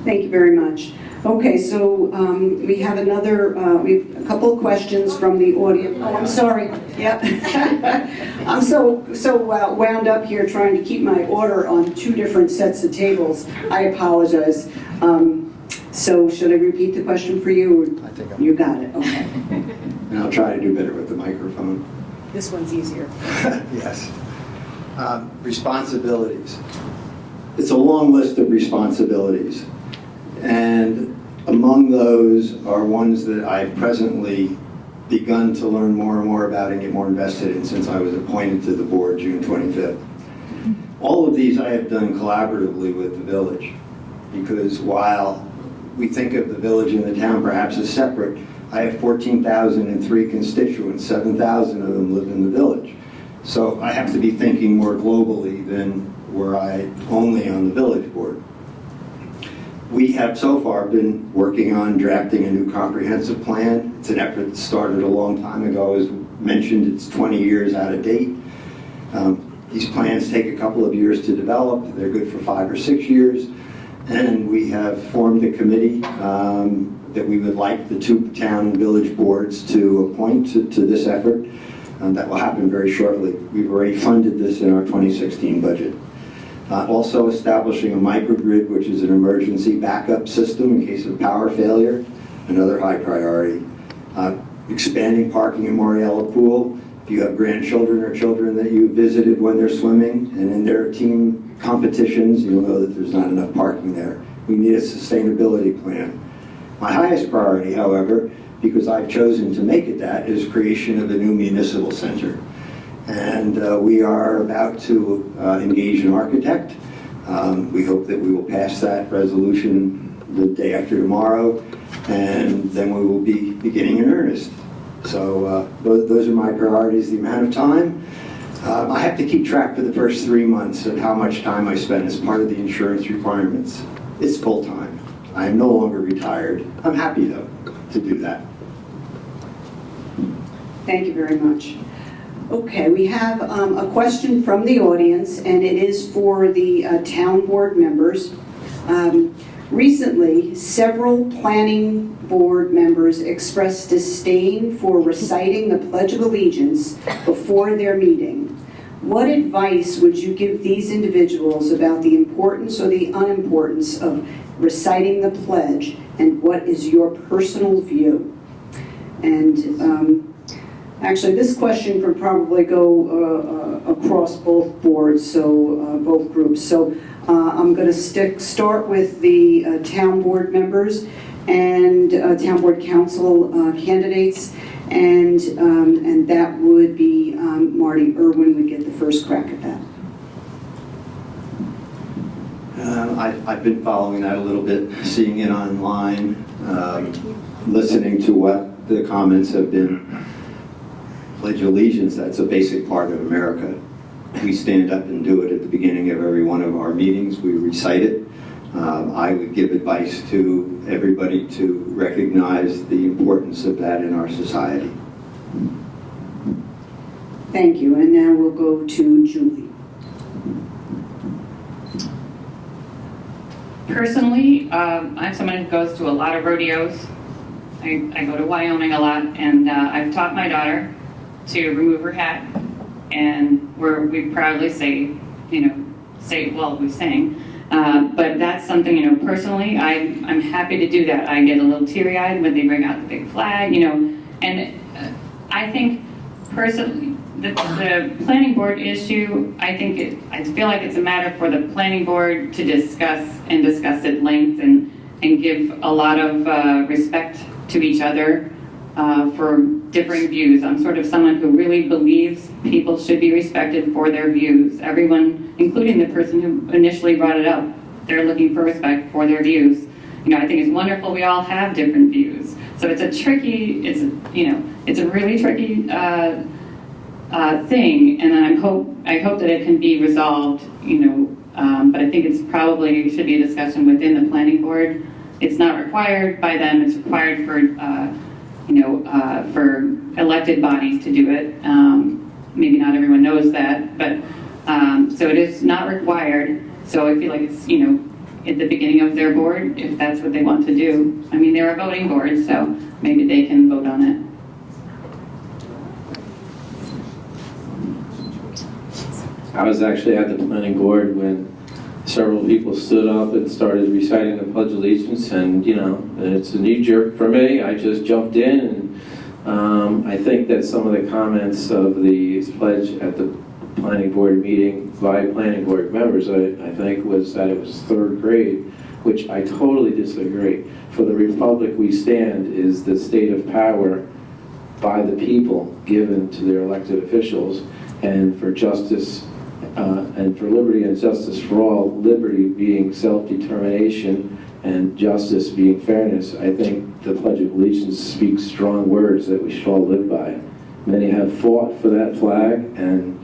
Thank you very much. Okay, so we have we have a couple of questions from the audience. Oh, I'm sorry. Yep. I'm so wound up here trying to keep my order on two different sets of tables. I apologize. So should I repeat the question for you? I think you got it. Okay. And I'll try to do better with the microphone. This one's easier. Yes. Responsibilities. It's a long list of responsibilities. And among those are ones that I've presently begun to learn more and more about and get more invested in since I was appointed to the board June 25th. All of these I have done collaboratively with the village, because while we think of the village and the town perhaps as separate, I have 14,003 constituents, 7,000 of them live in the village. So I have to be thinking more globally than were I only on the village board. We have so far been working on drafting a new comprehensive plan. It's an effort that started a long time ago. As mentioned, it's 20 years out of date. These plans take a couple of years to develop. They're good for 5 or 6 years. And we have formed a committee that we would like the two town and village boards to appoint to this effort. That will happen very shortly. We've already funded this in our 2016 budget. Also establishing a microgrid, which is an emergency backup system in case of power failure, another high priority. Expanding parking at Moriella Pool. If you have grandchildren or children that you visited when they're swimming and in their team competitions, you'll know that there's not enough parking there. We need a sustainability plan. My highest priority, however, because I've chosen to make it that, is creation of a new municipal center. And we are about to engage an architect. We hope that we will pass that resolution the day after tomorrow, and then we will be beginning in earnest. So those are my priorities. The amount of time, I have to keep track for the first 3 months of how much time I spend as part of the insurance requirements. It's full-time. I am no longer retired. I'm happy, though, to do that. Thank you very much. Okay, we have a question from the audience, and it is for the town board members. Recently, several planning board members expressed disdain for reciting the Pledge of Allegiance before their meeting. What advice would you give these individuals about the importance or the unimportance of reciting the pledge, and what is your personal view? And actually, this question could probably go across both boards, so both groups. So I'm going to start with the town board members and town board council candidates, and that would be Marty Irwin would get the first crack at that. I've been following that a little bit, seeing it online, listening to what the comments have been. Pledge of Allegiance, that's a basic part of America. We stand up and do it at the beginning of every one of our meetings. We recite it. I would give advice to everybody to recognize the importance of that in our society. Thank you, and now we'll go to Julie. Personally, I'm someone who goes to a lot of rodeos. I go to Wyoming a lot, and I've taught my daughter to remove her hat, and we proudly say, well, we sing. But that's something, personally, I'm happy to do that. I get a little teary-eyed when they bring out the big flag, and I think personally, the planning board issue, I feel like it's a matter for the planning board to discuss at length and give a lot of respect to each other for differing views. I'm sort of someone who really believes people should be respected for their views. Everyone, including the person who initially brought it up, they're looking for respect for their views. I think it's wonderful we all have different views. So it's a really tricky thing, and I hope that it can be resolved, but I think it should be a discussion within the planning board. It's not required by them, it's required for elected bodies to do it. Maybe not everyone knows that, but so it is not required. So I feel like it's, at the beginning of their board, if that's what they want to do. I mean, they're a voting board, so maybe they can vote on it. I was actually at the planning board when several people stood up and started reciting the Pledge of Allegiance, and it's a knee jerk for me. I just jumped in, and I think that some of the comments of the pledge at the planning board meeting by planning board members, I think, was that it was third grade, which I totally disagree. For the republic we stand is the state of power by the people given to their elected officials, and for justice and for liberty and justice for all, liberty being self-determination and justice being fairness. I think the Pledge of Allegiance speaks strong words that we should all live by. Many have fought for that flag, and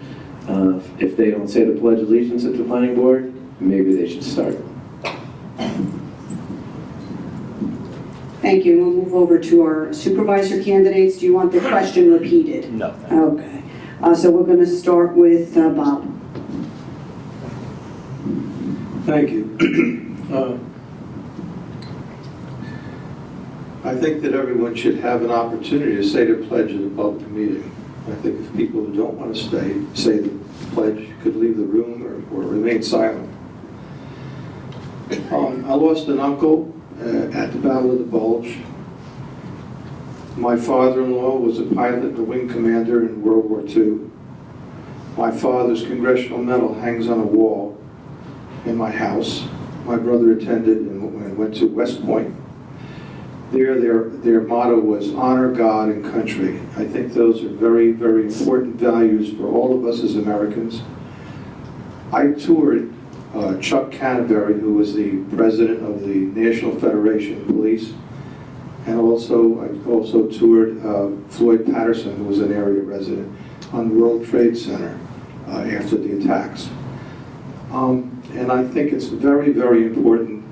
if they don't say the Pledge of Allegiance at the planning board, maybe they should start. Thank you. We'll move over to our supervisor candidates. Do you want the question repeated? No. Okay. So we're going to start with Bob. Thank you. I think that everyone should have an opportunity to say their pledge at a public meeting. I think if people who don't want to say the pledge could leave the room or remain silent. I lost an uncle at the Battle of the Bulge. My father-in-law was a pilot and a wing commander in World War II. My father's congressional medal hangs on a wall in my house. My brother attended and went to West Point. Their motto was honor God and country. I think those are very, very important values for all of us as Americans. I toured Chuck Canterbury, who was the president of the National Federation of Police, and I also toured Floyd Patterson, who was an area resident, on the World Trade Center after the attacks. And I think it's very, very important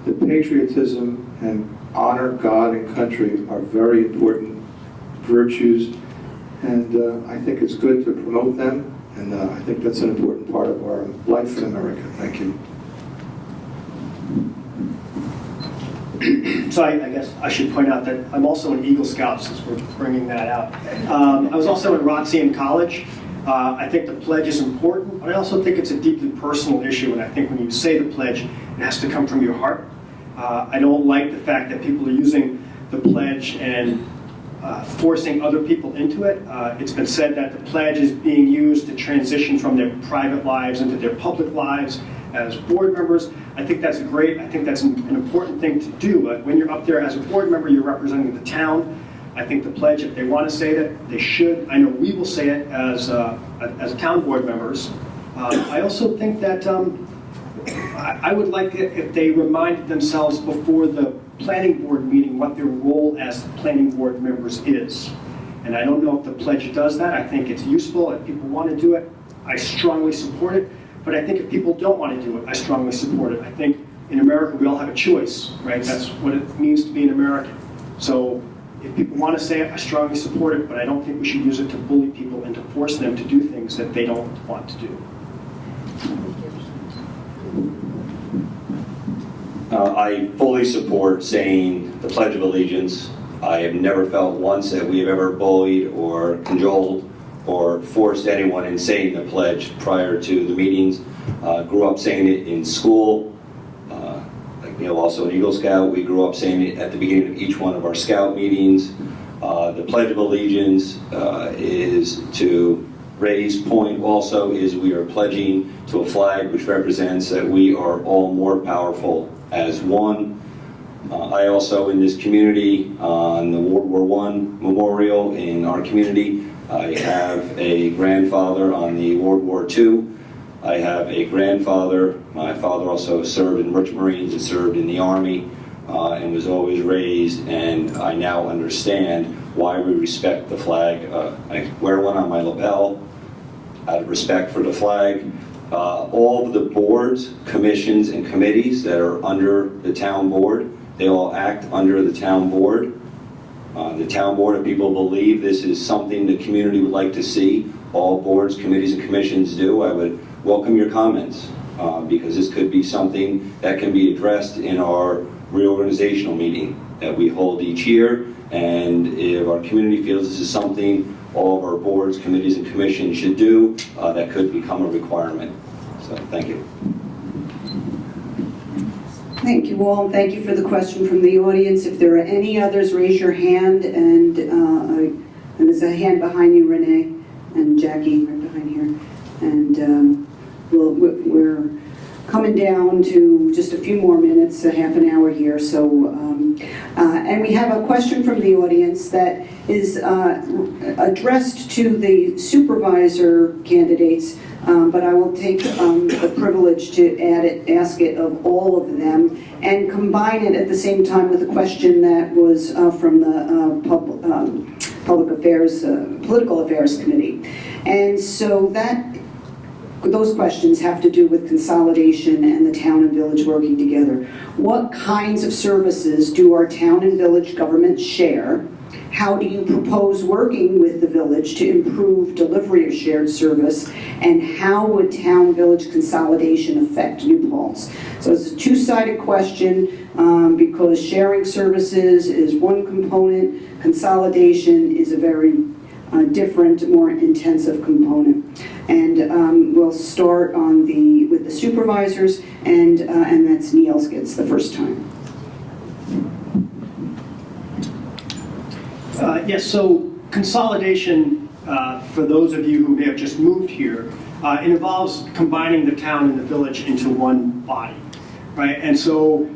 that patriotism and honor God and country are very important virtues, and I think it's good to promote them, and I think that's an important part of our life in America. Thank you. So I guess I should point out that I'm also an Eagle Scout, since we're bringing that out. I was also in Rothschild College. I think the pledge is important, but I also think it's a deeply personal issue, and I think when you say the pledge, it has to come from your heart. I don't like the fact that people are using the pledge and forcing other people into it. It's been said that the pledge is being used to transition from their private lives into their public lives as board members. I think that's great. I think that's an important thing to do. But when you're up there as a board member, you're representing the town. I think the pledge, if they want to say it, they should. I know we will say it as town board members. I also think that I would like it if they reminded themselves before the planning board meeting what their role as planning board members is. And I don't know if the pledge does that. I think it's useful. If people want to do it, I strongly support it. But I think if people don't want to do it, I strongly support it. I think in America we all have a choice, right? That's what it means to be an American. So if people want to say it, I strongly support it, but I don't think we should use it to bully people and to force them to do things that they don't want to do. I fully support saying the Pledge of Allegiance. I have never felt once that we have ever bullied or cajoled or forced anyone in saying the pledge prior to the meetings. Grew up saying it in school. Like Neil, also an Eagle Scout, we grew up saying it at the beginning of each one of our Scout meetings. The Pledge of Allegiance is to Ray's point also is we are pledging to a flag which represents that we are all more powerful as one. I also, in this community, on the World War I memorial in our community, I have a grandfather on the World War II. I have a grandfather. My father also served in the Merchant Marines and served in the Army and was always raised, and I now understand why we respect the flag. I wear one on my lapel out of respect for the flag. All of the boards, commissions, and committees that are under the town board, they all act under the town board. The town board, if people believe this is something the community would like to see, all boards, committees, and commissions do, I would welcome your comments because this could be something that can be addressed in our reorganizational meeting that we hold each year. And if our community feels this is something all of our boards, committees, and commissions should do, that could become a requirement. So, thank you. Thank you all, and thank you for the question from the audience. If there are any others, raise your hand, and there's a hand behind you, Renee, and Jackie right behind here. And we're coming down to just a few more minutes, a half an hour here. So, and we have a question from the audience that is addressed to the supervisor candidates. But I will take the privilege to ask it of all of them and combine it at the same time with a question that was from the Political Affairs Committee. And so those questions have to do with consolidation and the town and village working together. What kinds of services do our town and village governments share? How do you propose working with the village to improve delivery of shared service? And how would town-village consolidation affect New Paltz? So it's a two-sided question because sharing services is one component, consolidation is a very different, more intensive component. And we'll start with the supervisors, and that's Neil's gets the first time. Yes, so consolidation, for those of you who may have just moved here, It involves combining the town and the village into one body, right? And so,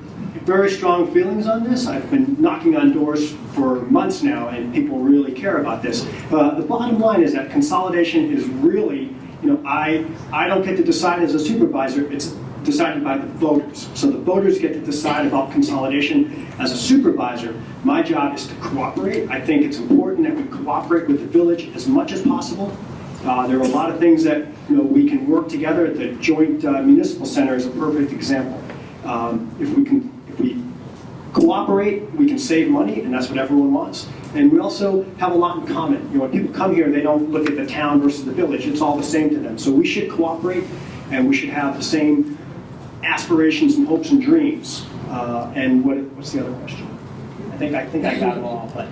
very strong feelings on this. I've been knocking on doors for months now, and people really care about this. The bottom line is that consolidation is really, I don't get to decide as a supervisor. It's decided by the voters. So the voters get to decide about consolidation. As a supervisor, my job is to cooperate. I think it's important that we cooperate with the village as much as possible. There are a lot of things that we can work together. The joint municipal center is a perfect example. If we cooperate, we can save money, and that's what everyone wants. And we also have a lot in common. When people come here, they don't look at the town versus the village. It's all the same to them. So we should cooperate, and we should have the same aspirations and hopes and dreams. And what's the other question? I think I got it all. But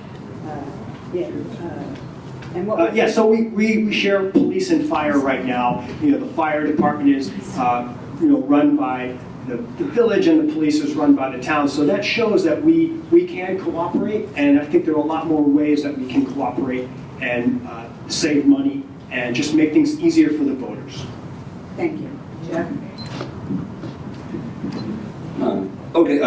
And what yeah, so we share police and fire right now. The fire department is run by the village, and the police is run by the town. So that shows that we can cooperate, and I think there are a lot more ways that we can cooperate and save money and just make things easier for the voters. Thank you. Jeff? Okay,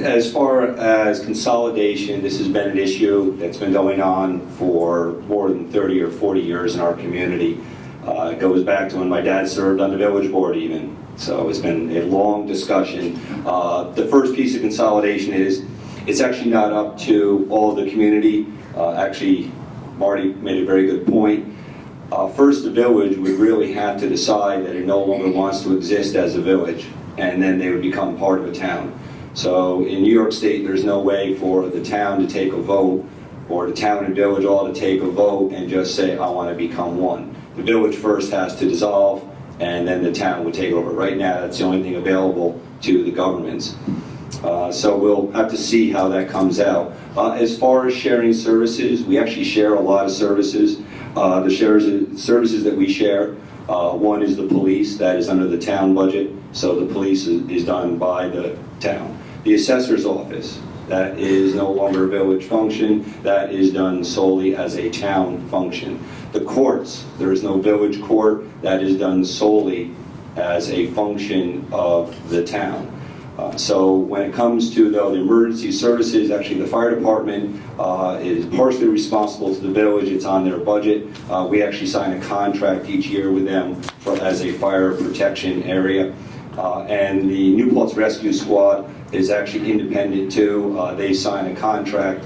as far as consolidation, this has been an issue that's been going on for more than 30 or 40 years in our community. It goes back to when my dad served on the village board even. So it's been a long discussion. The first piece of consolidation is, it's actually not up to all the community. Actually, Marty made a very good point. First, the village would really have to decide that it no longer wants to exist as a village, and then they would become part of a town. So in New York State, there's no way for the town to take a vote, or the town and village all to take a vote and just say, I want to become one. The village first has to dissolve, and then the town would take over. Right now, that's the only thing available to the governments. So we'll have to see how that comes out. As far as sharing services, we actually share a lot of services. The services that we share, one is the police, that is under the town budget, so the police is done by the town. The assessor's office, that is no longer a village function, that is done solely as a town function. The courts, there is no village court, that is done solely as a function of the town. So when it comes to the emergency services, actually the fire department is partially responsible to the village. It's on their budget. We actually sign a contract each year with them as a fire protection area. And the New Paltz Rescue Squad is actually independent too. They sign a contract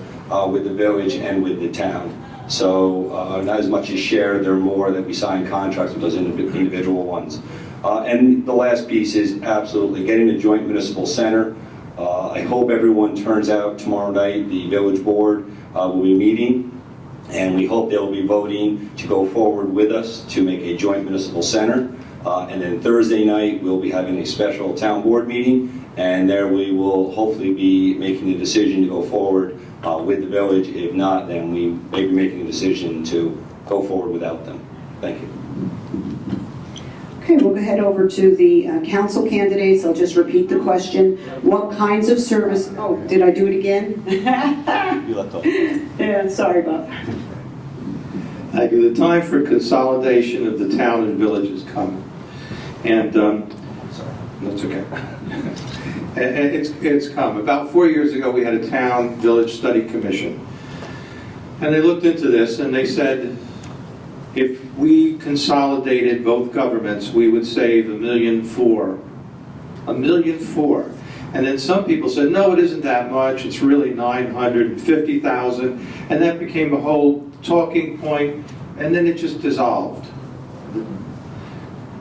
with the village and with the town. So not as much as share, there are more that we sign contracts with those individual ones. And the last piece is absolutely getting a joint municipal center. I hope everyone turns out tomorrow night. The village board will be meeting, and we hope they'll be voting to go forward with us to make a joint municipal center. And then Thursday night, we'll be having a special town board meeting, and there we will hopefully be making the decision to go forward with the village. If not, then we may be making a decision to go forward without them. Thank you. Okay, we'll head over to the council candidates. I'll just repeat the question. What kinds of service, oh, did I do it again? You left off. Yeah, sorry about that. Thank you. The time for consolidation of the town and village is coming. And that's okay. It's come. About 4 years ago, we had a town-village study commission. And they looked into this, and they said, if we consolidated both governments, we would save $1.4 million. $1.4 million. And then some people said, no, it isn't that much. It's really $950,000. And that became a whole talking point, and then it just dissolved.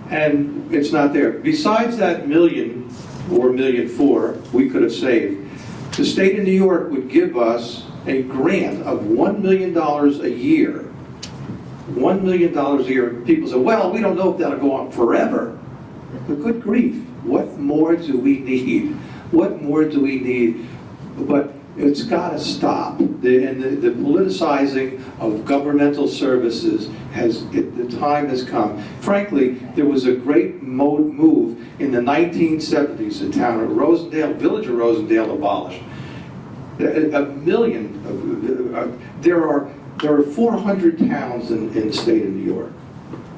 And it's not there. Besides that $1 million or $1.4 million we could have saved, the state of New York would give us a grant of $1 million a year. $1 million a year. People say, well, we don't know if that'll go on forever. But good grief, what more do we need? What more do we need? But it's got to stop. The politicizing of governmental services the time has come. Frankly, there was a great move in the 1970s. The town of Rosendale, village of Rosendale abolished. There are 400 towns in the state of New York.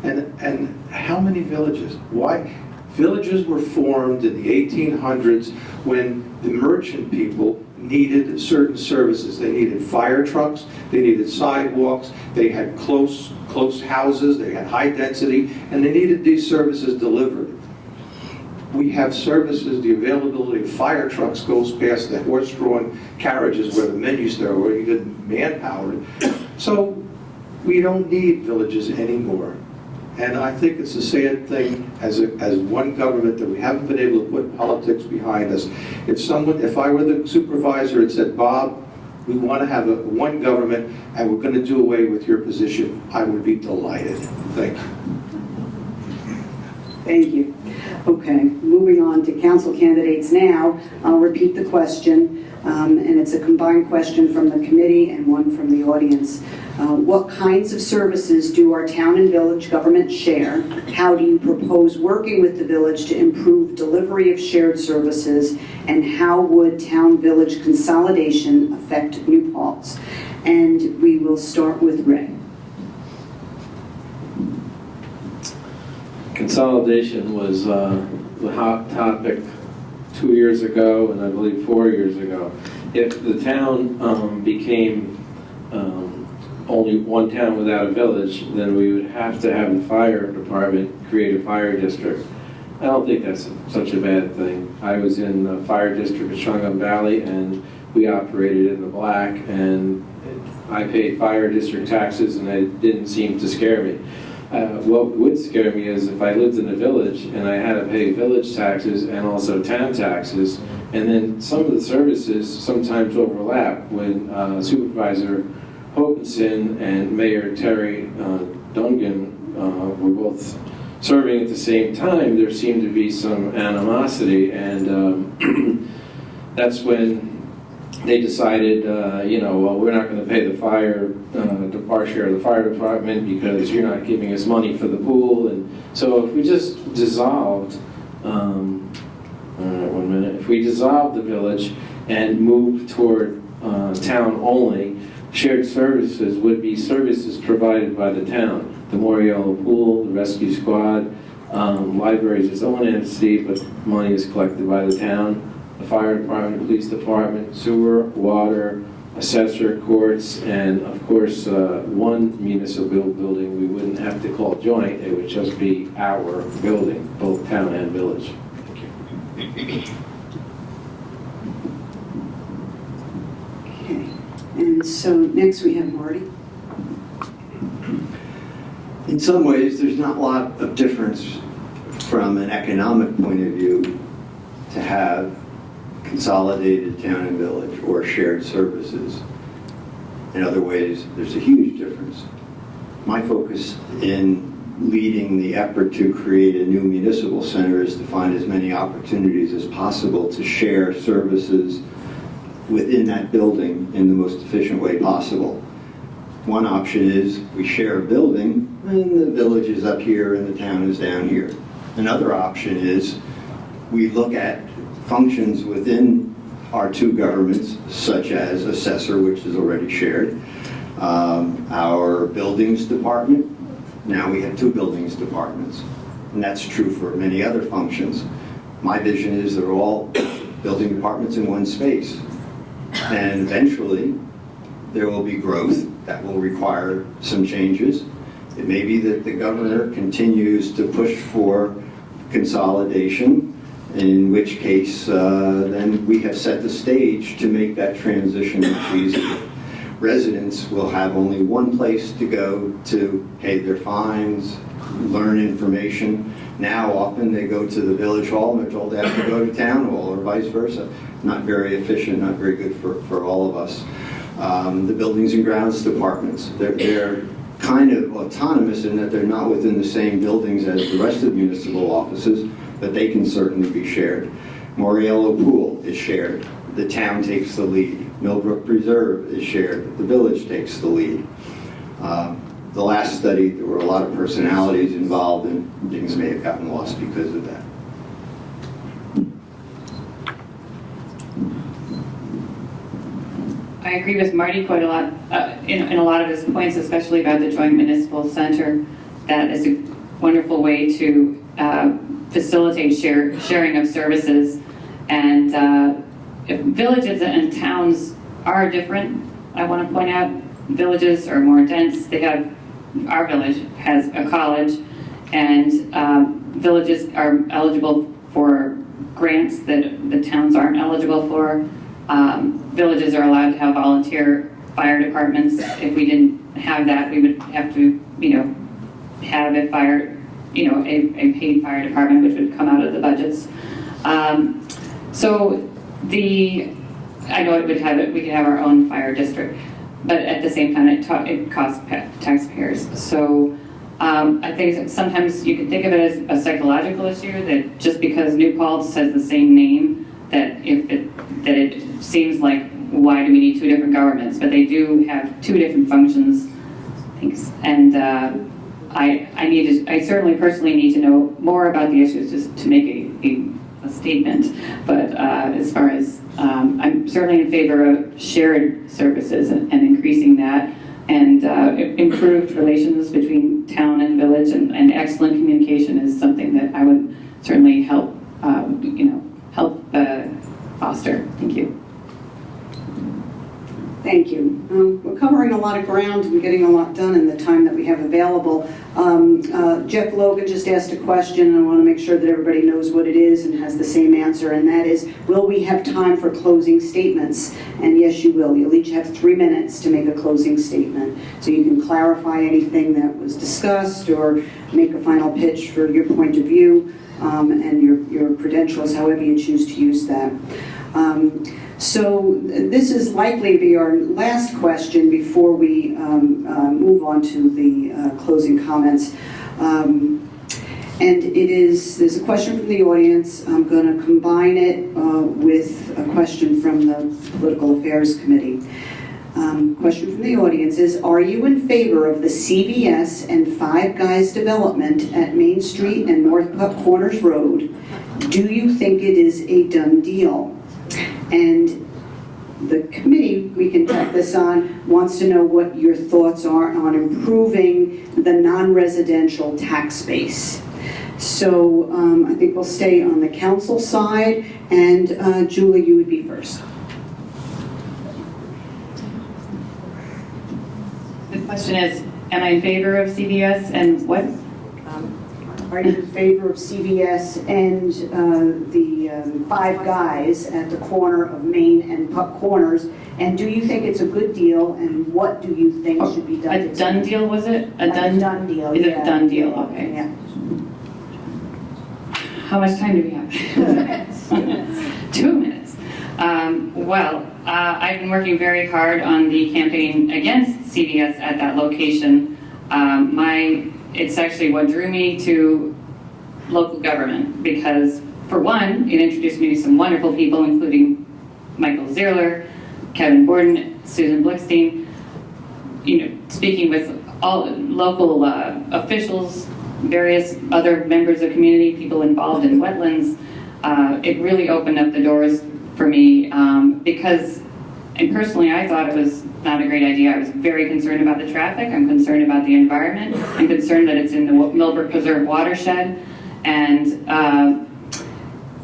And how many villages? Why? Villages were formed in the 1800s when the merchant people needed certain services. They needed fire trucks, they needed sidewalks, they had close houses, they had high density, and they needed these services delivered. We have services, the availability of fire trucks goes past the horse-drawn carriages where the men used to, where you could manpower it. So we don't need villages anymore. And I think it's a sad thing as one government that we haven't been able to put politics behind us. If I were the supervisor and said, Bob, we want to have one government and we're going to do away with your position, I would be delighted. Thank you. Thank you. Okay, moving on to council candidates now. I'll repeat the question, and it's a combined question from the committee and one from the audience. What kinds of services do our town and village government share? How do you propose working with the village to improve delivery of shared services? And how would town-village consolidation affect New Paltz? And we will start with Ray. Consolidation was the hot topic 2 years ago, and I believe 4 years ago. If the town became only one town without a village, then we would have to have the fire department create a fire district. I don't think that's such a bad thing. I was in the fire district of Shangham Valley, and we operated in the black, and I paid fire district taxes, and it didn't seem to scare me. What would scare me is if I lived in a village and I had to pay village taxes and also town taxes, and then some of the services sometimes overlap. When Supervisor Hokanson and Mayor Terry Dungan were both serving at the same time, there seemed to be some animosity, and that's when they decided, well, we're not going to pay the our share of the fire department because you're not giving us money for the pool. And so if we just dissolved, if we dissolved the village and moved toward town only, shared services would be services provided by the town. The Moriello Pool, the Rescue Squad, libraries its own entity, but money is collected by the town. The fire department, police department, sewer, water, assessor, courts, and of course one municipal building we wouldn't have to call joint, it would just be our building, both town and village. Thank you. Okay, and so next we have Marty. In some ways, there's not a lot of difference from an economic point of view to have consolidated town and village or shared services. In other ways, there's a huge difference. My focus in leading the effort to create a new municipal center is to find as many opportunities as possible to share services within that building in the most efficient way possible. One option is we share a building and the village is up here and the town is down here. Another option is we look at functions within our two governments, such as assessor, which is already shared, our buildings department. Now we have two buildings departments, and that's true for many other functions. My vision is they're all building departments in one space, and eventually there will be growth that will require some changes. It may be that the governor continues to push for consolidation, in which case then we have set the stage to make that transition much easier. Residents will have only one place to go to pay their fines, learn information. Now often they go to the village hall and they're told they have to go to town hall or vice versa. Not very efficient, not very good for all of us. The buildings and grounds departments, they're kind of autonomous in that they're not within the same buildings as the rest of the municipal offices, but they can certainly be shared. Moriello Pool is shared. The town takes the lead. Millbrook Preserve is shared. The village takes the lead. The last study, there were a lot of personalities involved and things may have gotten lost because of that. I agree with Marty quite a lot in a lot of his points, especially about the joint municipal center. that is a wonderful way to facilitate sharing of services. And villages and towns are different. I want to point out, villages are more dense. Our village has a college, and villages are eligible for grants that the towns aren't eligible for. Villages are allowed to have volunteer fire departments. If we didn't have that, we would have to, have a paid fire department, which would come out of the budgets. I know we could have our own fire district, but at the same time, it costs taxpayers. So I think that sometimes you can think of it as a psychological issue, that just because New Paltz has the same name, that it seems like, why do we need two different governments? But they do have two different functions. Thanks. And I certainly personally need to know more about the issues just to make a statement. But as far as I'm certainly in favor of shared services and increasing that, and improved relations between town and village, and excellent communication is something that I would certainly help foster. Thank you. Thank you. We're covering a lot of ground and getting a lot done in the time that we have available. Jeff Logan just asked a question, and I want to make sure that everybody knows what it is and has the same answer, and that is, will we have time for closing statements? And yes, you will. You'll each have 3 minutes to make a closing statement. So you can clarify anything that was discussed or make a final pitch for your point of view and your credentials, however you choose to use that. So this is likely to be our last question before we move on to the closing comments. And there's a question from the audience. I'm going to combine it with a question from the Political Affairs Committee. Question from the audience is, are you in favor of the CVS and Five Guys development at Main Street and North Puck Corners Road? Do you think it is a done deal? And the committee, we can tack this on, wants to know what your thoughts are on improving the non-residential tax base. So I think we'll stay on the council side, and Julie, you would be first. The question is, am I in favor of CVS and what? Are you in favor of CVS and the Five Guys at the corner of Main and Puck Corners? And do you think it's a good deal? And what do you think should be done? A done deal, was it? A done deal. Is it a done deal? Okay. Yeah. How much time do we have? 2 minutes. 2 minutes. I've been working very hard on the campaign against CVS at that location. It's actually what drew me to local government, because for one, it introduced me to some wonderful people, including Michael Zierler, Kevin Borden, Susan Blickstein, speaking with all local officials, various other members of community, people involved in wetlands. It really opened up the doors for me because, and personally, I thought it was not a great idea. I was very concerned about the traffic. I'm concerned about the environment. I'm concerned that it's in the Millbrook Preserve watershed. And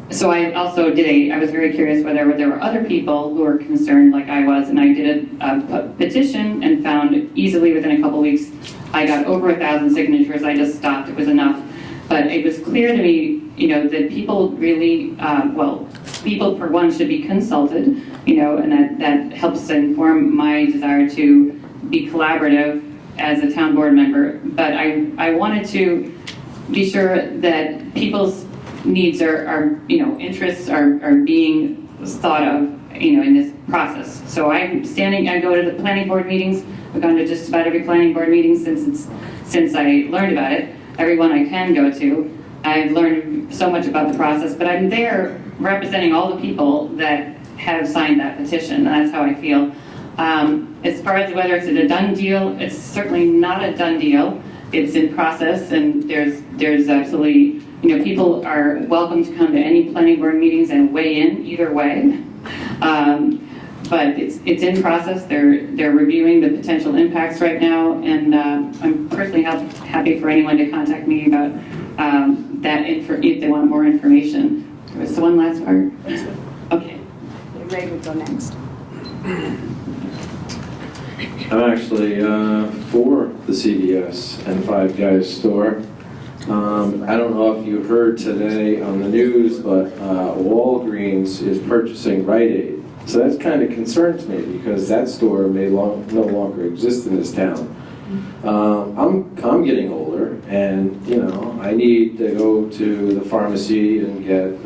so I also I was very curious whether there were other people who were concerned like I was, and I did a petition and found easily within a couple weeks, I got over 1,000 signatures. I just stopped, it was enough. But it was clear to me, that people really, people for one should be consulted, and that helps inform my desire to be collaborative as a town board member. But I wanted to be sure that people's needs interests are being thought of, in this process. So I go to the planning board meetings. I've gone to just about every planning board meeting since I learned about it. Every one I can go to. I've learned so much about the process, but I'm there representing all the people that have signed that petition. That's how I feel. As far as whether it's a done deal, it's certainly not a done deal. It's in process, and there's absolutely, people are welcome to come to any planning board meetings and weigh in either way. But it's in process. They're reviewing the potential impacts right now, and I'm personally happy for anyone to contact me about if they want more information. There was one last part. Okay. Ray would go next. I'm actually for the CVS and Five Guys store. I don't know if you heard today on the news, but Walgreens is purchasing Rite Aid. So that kind of concerns me because that store may no longer exist in this town. I'm getting older, and I need to go to the pharmacy and get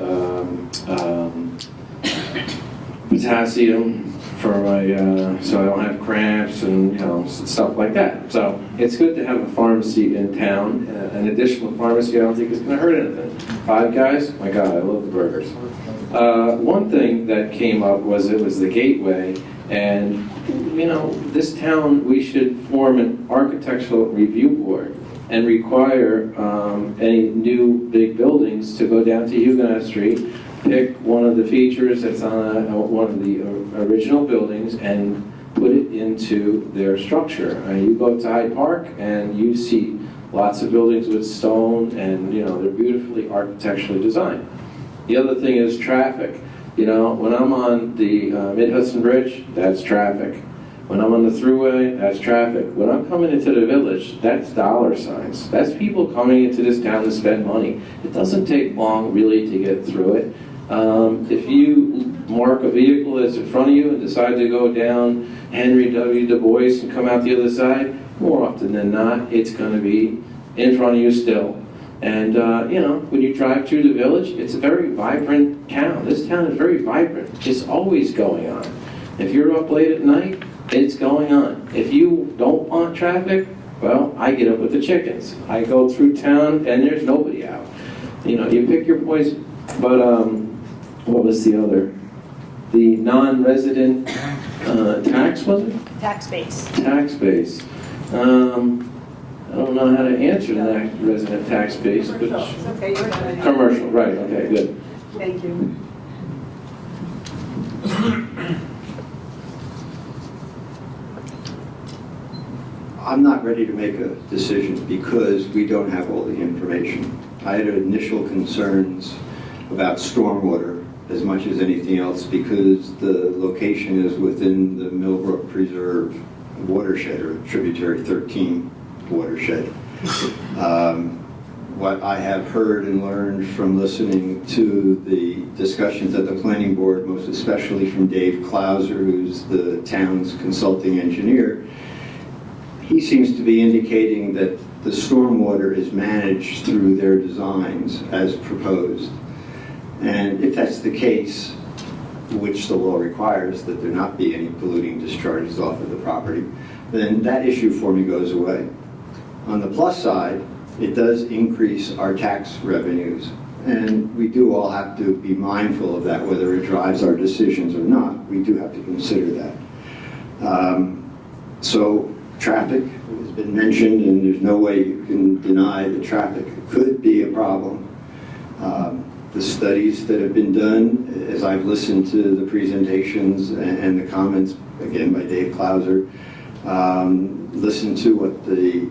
potassium for my so I don't have cramps and stuff like that. So it's good to have a pharmacy in town. An additional pharmacy I don't think is going to hurt anything. Five Guys, my God, I love the burgers. One thing that came up was the Gateway, and this town, we should form an architectural review board and require any new big buildings to go down to Huguenot Street, pick one of the features that's on one of the original buildings and put it into their structure. You go to Hyde Park and you see lots of buildings with stone, and they're beautifully architecturally designed. The other thing is traffic. When I'm on the Mid-Hudson Bridge, that's traffic. When I'm on the Thruway, that's traffic. When I'm coming into the village, that's dollar signs. That's people coming into this town to spend money. It doesn't take long, really, to get through it. If you mark a vehicle that's in front of you and decide to go down Henry W. Du Bois and come out the other side, more often than not, it's going to be in front of you still. And, when you drive through the village, it's a very vibrant town. This town is very vibrant. It's always going on. If you're up late at night, it's going on. If you don't want traffic, well, I get up with the chickens. I go through town and there's nobody out. You pick your poison. But what was the other? The non-resident tax, was it? Tax base. Tax base. I don't know how to answer that resident tax base, but Okay, you're good. commercial, right? Okay, good. Thank you. I'm not ready to make a decision because we don't have all the information. I had initial concerns about stormwater as much as anything else because the location is within the Millbrook Preserve watershed, or tributary 13 watershed. What I have heard and learned from listening to the discussions at the planning board, most especially from Dave Clauser, who's the town's consulting engineer, he seems to be indicating that the stormwater is managed through their designs as proposed. And if that's the case, which the law requires that there not be any polluting discharges off of the property, then that issue for me goes away. On the plus side, it does increase our tax revenues, and we do all have to be mindful of that, whether it drives our decisions or not. We do have to consider that. So traffic has been mentioned, and there's no way you can deny that traffic could be a problem. The studies that have been done, as I've listened to the presentations and the comments, again, by Dave Clauser, listened to what the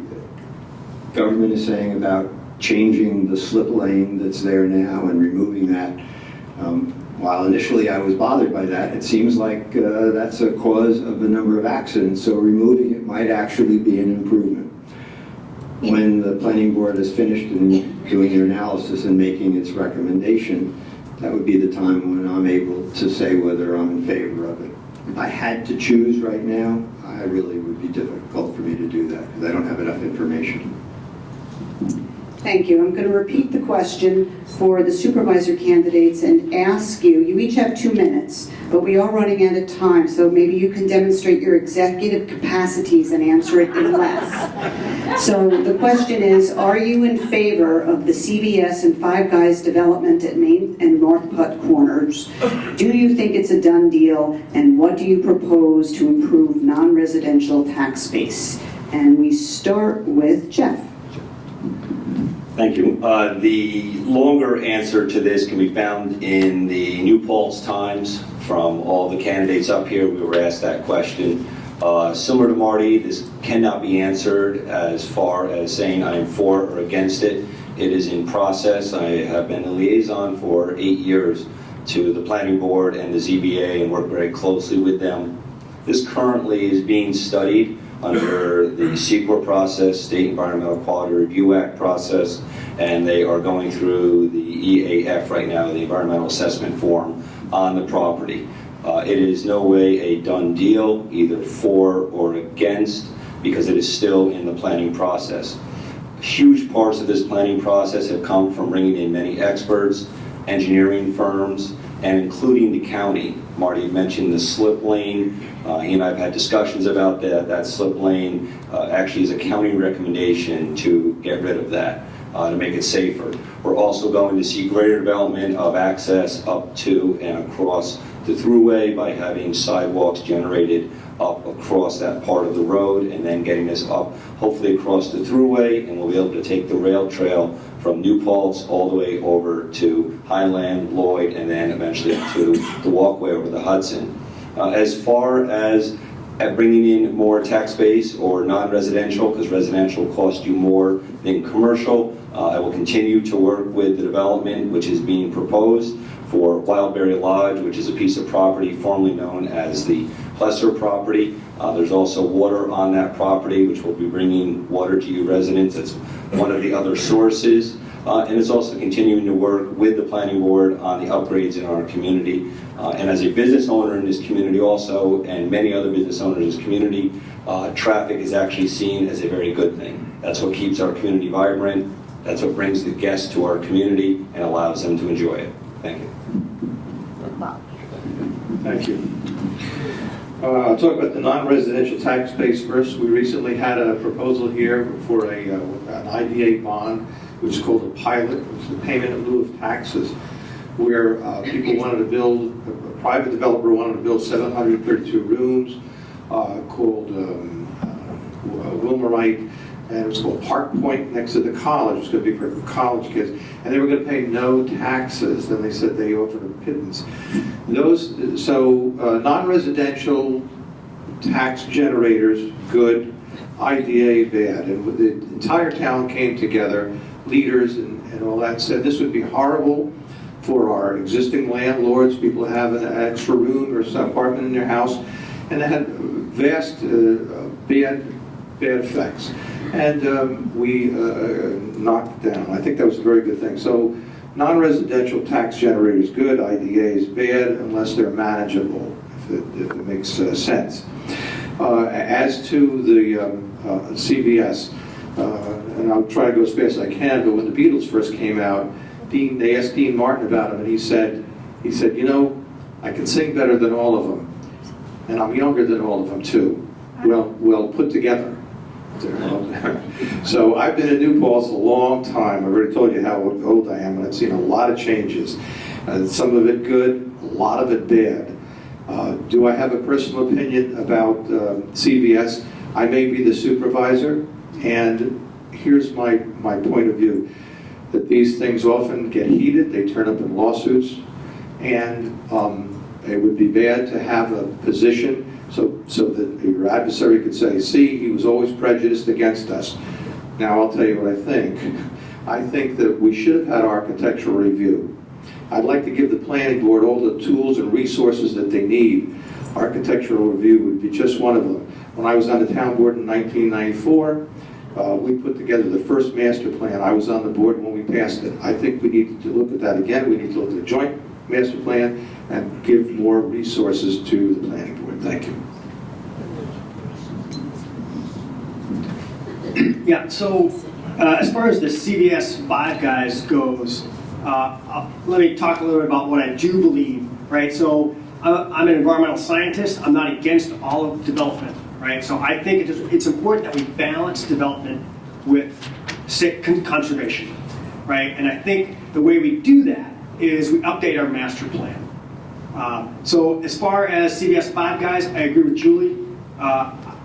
government is saying about changing the slip lane that's there now and removing that. While initially I was bothered by that, it seems like that's a cause of a number of accidents, so removing it might actually be an improvement. When the planning board is finished in doing their analysis and making its recommendation, that would be the time when I'm able to say whether I'm in favor of it. If I had to choose right now, I really would be difficult for me to do that because I don't have enough information. Thank you. I'm going to repeat the question for the supervisor candidates and ask you, you each have 2 minutes, but we are running out of time, so maybe you can demonstrate your executive capacities and answer it in less. So the question is, are you in favor of the CVS and Five Guys development at Main and North Putt Corners? Do you think it's a done deal? And what do you propose to improve non-residential tax base? And we start with Jeff. Thank you. The longer answer to this can be found in the New Paltz Times from all the candidates up here. We were asked that question. Similar to Marty, this cannot be answered as far as saying I am for or against it. It is in process. I have been a liaison for 8 years to the Planning Board and the ZBA and work very closely with them. This currently is being studied under the CEQA process, State Environmental Quality Review Act process, and they are going through the EAF right now, the Environmental Assessment Form, on the property. It is no way a done deal, either for or against, because it is still in the planning process. Huge parts of this planning process have come from bringing in many experts, engineering firms, and including the county. Marty mentioned the slip lane. He and I have had discussions about that. That slip lane actually is a county recommendation to get rid of that, to make it safer. We're also going to see greater development of access up to and across the thruway by having sidewalks generated up across that part of the road and then getting this up hopefully across the thruway, and we'll be able to take the rail trail from New Paltz all the way over to Highland, Lloyd, and then eventually to the walkway over the Hudson. As far as bringing in more tax base or non-residential, because residential costs you more than commercial, I will continue to work with the development which is being proposed for Wildberry Lodge, which is a piece of property formerly known as the Plesser property. There's also water on that property, which will be bringing water to you residents. That's one of the other sources. And it's also continuing to work with the planning board on the upgrades in our community. And as a business owner in this community also, and many other business owners in this community, traffic is actually seen as a very good thing. That's what keeps our community vibrant. That's what brings the guests to our community and allows them to enjoy it. Thank you. Thank you. I'll talk about the non-residential tax base first. We recently had a proposal here for an IDA bond, which is called a pilot, which is a payment in lieu of taxes, where people wanted to build, a private developer wanted to build 732 rooms called Wilmerite, and it was called Park Point next to the college. It was going to be for college kids, and they were going to pay no taxes. Then they said they offered a pittance. Non-residential tax generators, good, IDA, bad, and the entire town came together, leaders and all that, said this would be horrible for our existing landlords, people who have an extra room or some apartment in their house, and it had vast bad effects. And we knocked it down. I think that was a very good thing. So non-residential tax generators good, IDAs bad, unless they're manageable, if it makes sense. As to the CVS, and I'll try to go as fast as I can, but when the Beatles first came out, they asked Dean Martin about him, and he said, you know, I can sing better than all of them, and I'm younger than all of them too. Well put together. So I've been in New Paltz a long time. I've already told you how old I am, and I've seen a lot of changes. Some of it good, a lot of it bad. Do I have a personal opinion about CVS? I may be the supervisor, and here's my point of view, that these things often get heated, they turn up in lawsuits, and it would be bad to have a position so that your adversary could say, see, he was always prejudiced against us. Now I'll tell you what I think. I think that we should have had architectural review. I'd like to give the planning board all the tools and resources that they need. Architectural review would be just one of them. When I was on the town board in 1994, we put together the first master plan. I was on the board when we passed it. I think we need to look at that again. We need to look at the joint master plan and give more resources to the planning board. Thank you. Yeah, so as far as the CVS Five Guys goes, let me talk a little bit about what I do believe, right? So I'm an environmental scientist. I'm not against all of development, right? So I think it's important that we balance development with conservation, right? And I think the way we do that is we update our master plan. So as far as CVS Five Guys, I agree with Julie.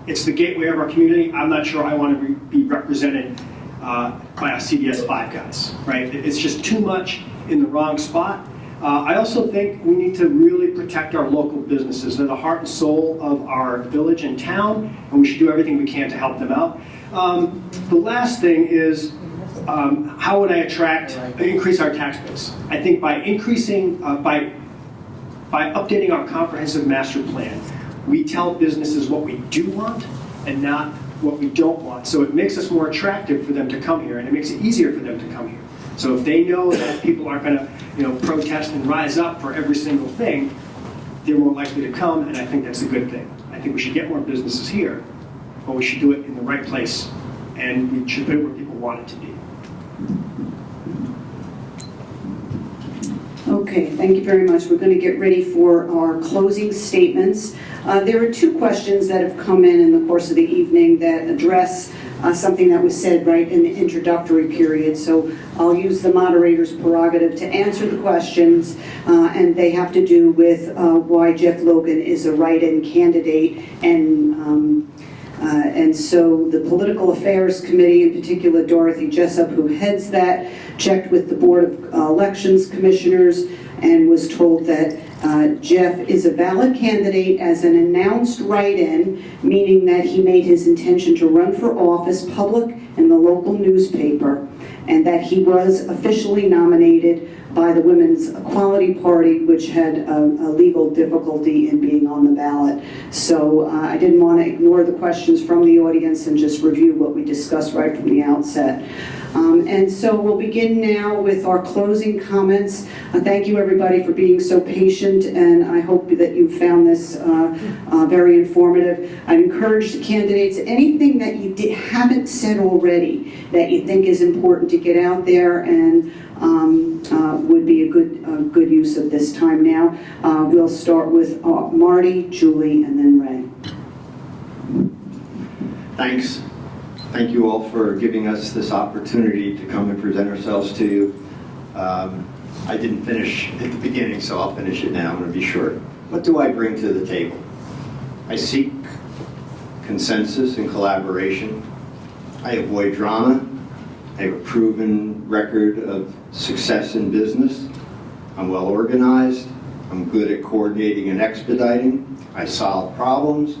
It's the gateway of our community. I'm not sure I want to be represented by our CVS 5 guys, right? It's just too much in the wrong spot. I also think we need to really protect our local businesses. They're the heart and soul of our village and town, and we should do everything we can to help them out. The last thing is, how would I increase our tax base? I think by increasing, by updating our comprehensive master plan, we tell businesses what we do want and not what we don't want. So it makes us more attractive for them to come here, and it makes it easier for them to come here. So if they know that people aren't going to, protest and rise up for every single thing, they're more likely to come, and I think that's a good thing. I think we should get more businesses here, but we should do it in the right place, and we should put it where people want it to be. Okay, thank you very much. We're going to get ready for our closing statements. There are two questions that have come in the course of the evening that address something that was said right in the introductory period. So I'll use the moderator's prerogative to answer the questions, and they have to do with why Jeff Logan is a write-in candidate, and so the Political Affairs Committee, in particular Dorothy Jessup, who heads that, checked with the Board of Elections Commissioners and was told that Jeff is a valid candidate as an announced write-in, meaning that he made his intention to run for office public in the local newspaper, and that he was officially nominated by the Women's Equality Party, which had a legal difficulty in being on the ballot. So I didn't want to ignore the questions from the audience and just review what we discussed right from the outset. And so we'll begin now with our closing comments. Thank you everybody for being so patient, and I hope that you found this very informative. I encourage the candidates, anything that you haven't said already that you think is important to get out there and would be a good use of this time now. We'll start with Marty, Julie, and then Ray. Thanks. Thank you all for giving us this opportunity to come and present ourselves to you. I didn't finish at the beginning, so I'll finish it now. I'm going to be short. What do I bring to the table? I seek consensus and collaboration. I avoid drama. I have a proven record of success in business. I'm well organized. I'm good at coordinating and expediting. I solve problems.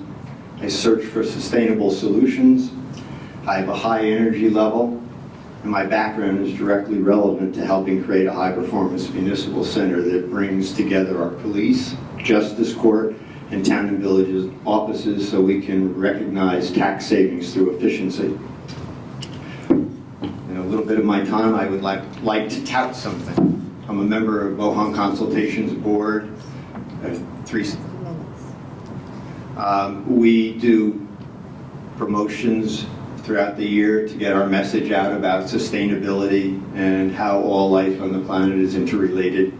I search for sustainable solutions. I have a high energy level, and my background is directly relevant to helping create a high-performance municipal center that brings together our police, justice court, and town and villages offices so we can recognize tax savings through efficiency. In a little bit of my time, I would like to tout something. I'm a member of Bohan Consultations Board. We do promotions throughout the year to get our message out about sustainability and how all life on the planet is interrelated.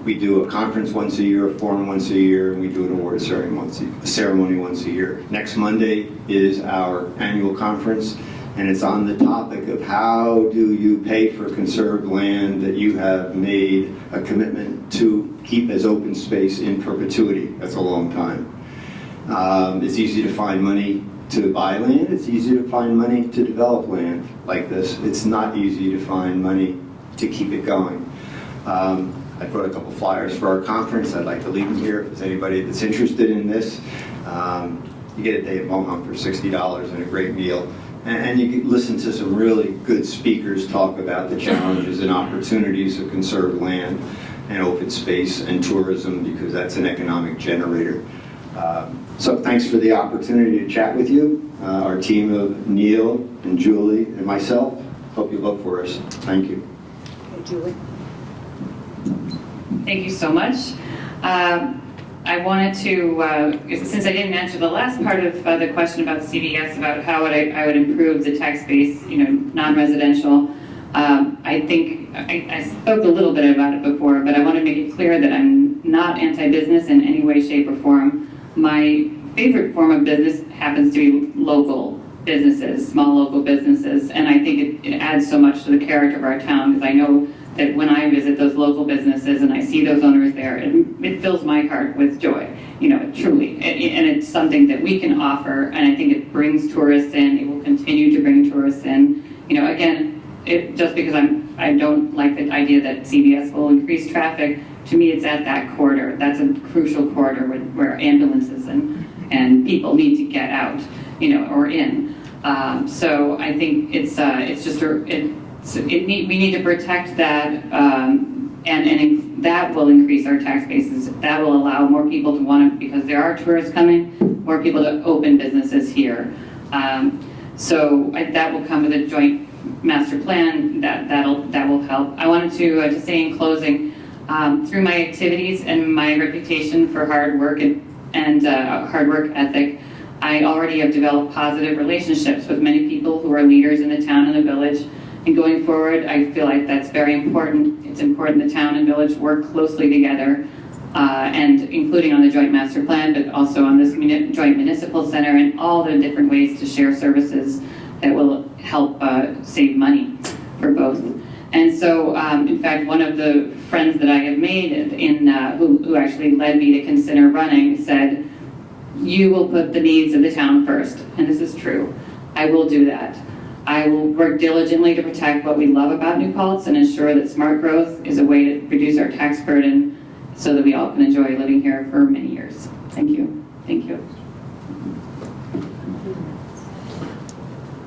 We do a conference once a year, a forum once a year, and we do an award ceremony once a year. Next Monday is our annual conference, and it's on the topic of how do you pay for conserved land that you have made a commitment to keep as open space in perpetuity. That's a long time. It's easy to find money to buy land. It's easy to find money to develop land like this. It's not easy to find money to keep it going. I brought a couple flyers for our conference. I'd like to leave them here if there's anybody that's interested in this. You get a day at Bohan for $60 and a great meal. And you can listen to some really good speakers talk about the challenges and opportunities of conserved land and open space and tourism, because that's an economic generator. So thanks for the opportunity to chat with you. Our team of Neil and Julie and myself, hope you vote for us. Thank you. Okay, Julie. Thank you so much. I wanted to, since I didn't answer the last part of the question about CVS, about how I would improve the tax base, non-residential, I think I spoke a little bit about it before, but I want to make it clear that I'm not anti-business in any way, shape, or form. My favorite form of business happens to be local businesses, small local businesses, and I think it adds so much to the character of our town, because I know that when I visit those local businesses and I see those owners there, it fills my heart with joy, truly. And it's something that we can offer, and I think it brings tourists in. It will continue to bring tourists in. again, just because I don't like the idea that CVS will increase traffic, to me it's at that corridor. That's a crucial corridor where ambulances and people need to get out, or in. So I think it's just we need to protect that, and that will increase our tax bases. That will allow more people to want to, because there are tourists coming, more people to open businesses here. So that will come with a joint master plan. That will help. I wanted to say in closing, through my activities and my reputation for hard work and hard work ethic, I already have developed positive relationships with many people who are leaders in the town and the village. And going forward, I feel like that's very important. It's important the town and village work closely together, and including on the joint master plan, but also on this joint municipal center and all the different ways to share services that will help save money for both. And so, in fact, one of the friends that I have made who actually led me to consider running said, "You will put the needs of the town first," and this is true. I will do that. I will work diligently to protect what we love about New Paltz and ensure that smart growth is a way to reduce our tax burden so that we all can enjoy living here for many years. Thank you. Thank you.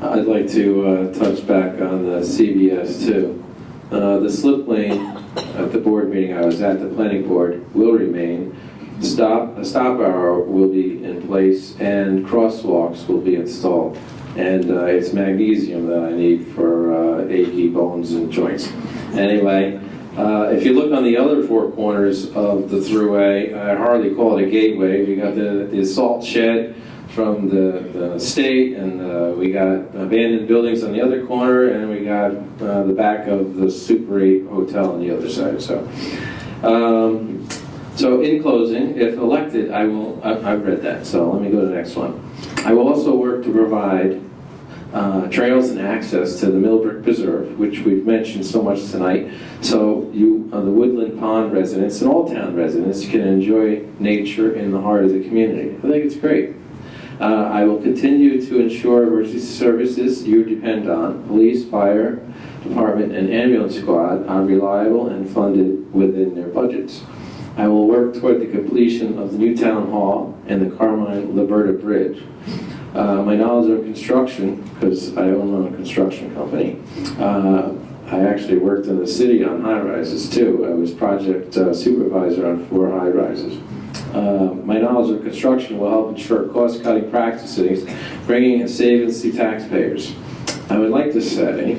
I'd like to touch back on the CVS too. The slip lane at the board meeting I was at, the planning board, will remain. A stop hour will be in place and crosswalks will be installed. And it's magnesium that I need for achy bones and joints. Anyway, if you look on the other four corners of the thruway, I hardly call it a gateway. We got the salt shed from the state, and we got abandoned buildings on the other corner, and we got the back of the Super 8 hotel on the other side. So in closing, if elected, I've read that, so let me go to the next one. I will also work to provide trails and access to the Millbrook Preserve, which we've mentioned so much tonight, so you, the Woodland Pond residents and all town residents can enjoy nature in the heart of the community. I think it's great. I will continue to ensure emergency services you depend on, police, fire department, and ambulance squad, are reliable and funded within their budgets. I will work toward the completion of the new town hall and the Carmine-Liberta Bridge. My knowledge of construction, because I own a construction company, I actually worked in the city on high-rises too. I was project supervisor on 4 high-rises. My knowledge of construction will help ensure cost-cutting practices, bringing in savings to taxpayers. I would like to say,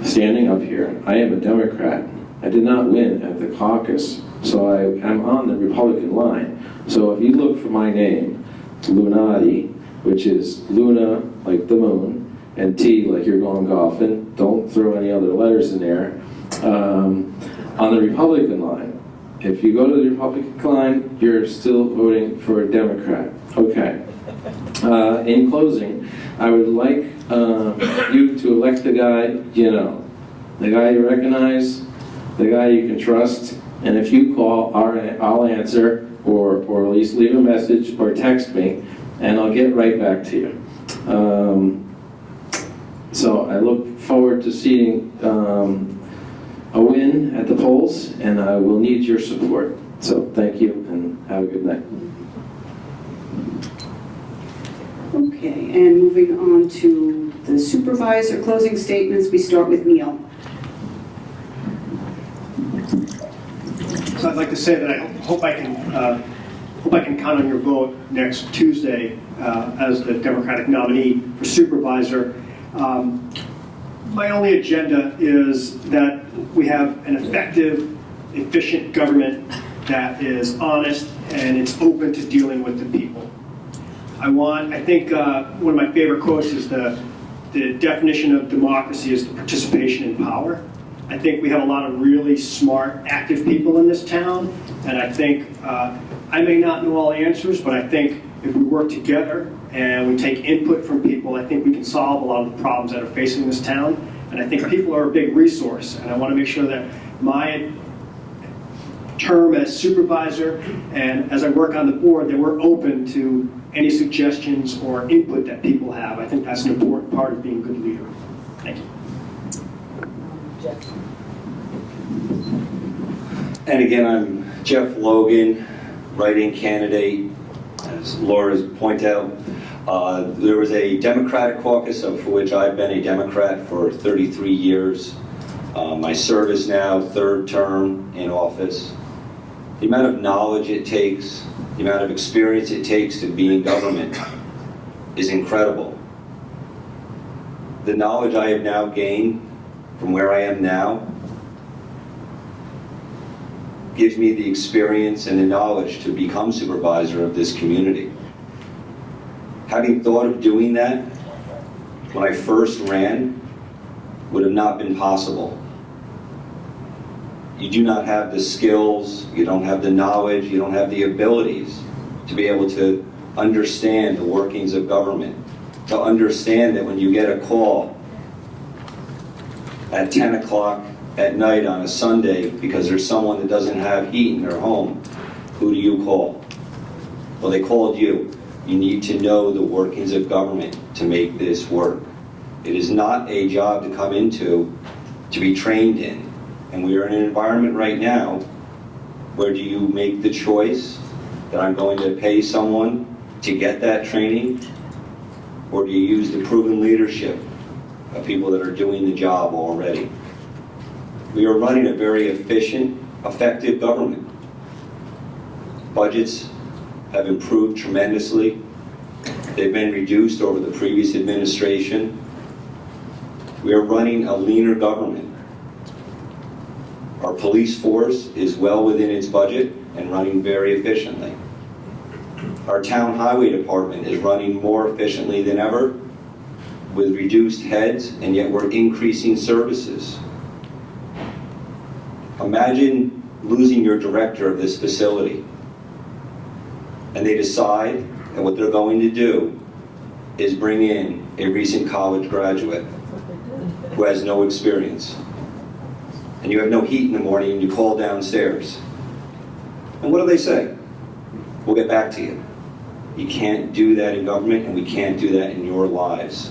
standing up here, I am a Democrat. I did not win at the caucus, so I'm on the Republican line. So if you look for my name, Lunati, which is Luna, like the moon, and T, like you're going golfing, don't throw any other letters in there, on the Republican line. If you go to the Republican line, you're still voting for a Democrat. Okay. In closing, I would like you to elect the guy you know, the guy you recognize, the guy you can trust, and if you call, I'll answer, or at least leave a message or text me, and I'll get right back to you. So I look forward to seeing a win at the polls, and I will need your support. So thank you, and have a good night. Okay, and moving on to the supervisor closing statements, we start with Neil. So I'd like to say that I hope I can count on your vote next Tuesday as the Democratic nominee for supervisor. My only agenda is that we have an effective, efficient government that is honest and it's open to dealing with the people. I think one of my favorite quotes is the definition of democracy is the participation in power. I think we have a lot of really smart, active people in this town, and I think I may not know all the answers, but I think if we work together and we take input from people, I think we can solve a lot of the problems that are facing this town. And I think people are a big resource, and I want to make sure that my term as supervisor and as I work on the board, that we're open to any suggestions or input that people have. I think that's an important part of being a good leader. Thank you. And again, I'm Jeff Logan, write-in candidate. As Laura's pointed out, there was a Democratic caucus for which I've been a Democrat for 33 years. My service now, third term in office. The amount of knowledge it takes, the amount of experience it takes to be in government is incredible. The knowledge I have now gained from where I am now gives me the experience and the knowledge to become supervisor of this community. Having thought of doing that when I first ran would have not been possible. You do not have the skills, you don't have the knowledge, you don't have the abilities to be able to understand the workings of government, to understand that when you get a call at 10 o'clock at night on a Sunday because there's someone that doesn't have heat in their home, who do you call? Well, they called you. You need to know the workings of government to make this work. It is not a job to come into to be trained in. And we are in an environment right now where do you make the choice that I'm going to pay someone to get that training, or do you use the proven leadership of people that are doing the job already? We are running a very efficient, effective government. Budgets have improved tremendously. They've been reduced over the previous administration. We are running a leaner government. Our police force is well within its budget and running very efficiently. Our town highway department is running more efficiently than ever with reduced heads, and yet we're increasing services. Imagine losing your director of this facility, and they decide that what they're going to do is bring in a recent college graduate who has no experience. And you have no heat in the morning and you call downstairs. And what do they say? We'll get back to you. You can't do that in government, and we can't do that in your lives.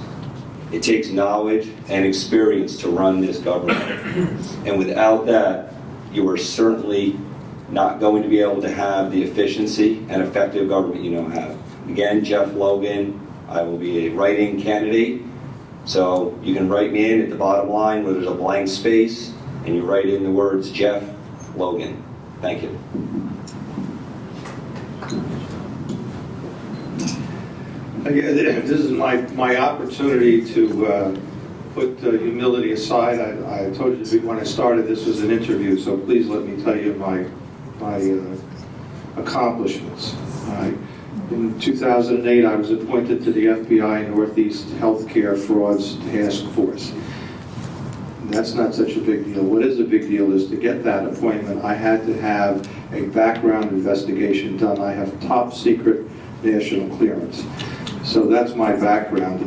It takes knowledge and experience to run this government. And without that, you are certainly not going to be able to have the efficiency and effective government you now have. Again, Jeff Logan, I will be a write-in candidate. So you can write me in at the bottom line where there's a blank space, and you write in the words Jeff Logan. Thank you. This is my opportunity to put humility aside. I told you when I started this was an interview, so please let me tell you my accomplishments. In 2008, I was appointed to the FBI Northeast Healthcare Frauds Task Force. That's not such a big deal. What is a big deal is to get that appointment, I had to have a background investigation done. I have top secret national clearance. So that's my background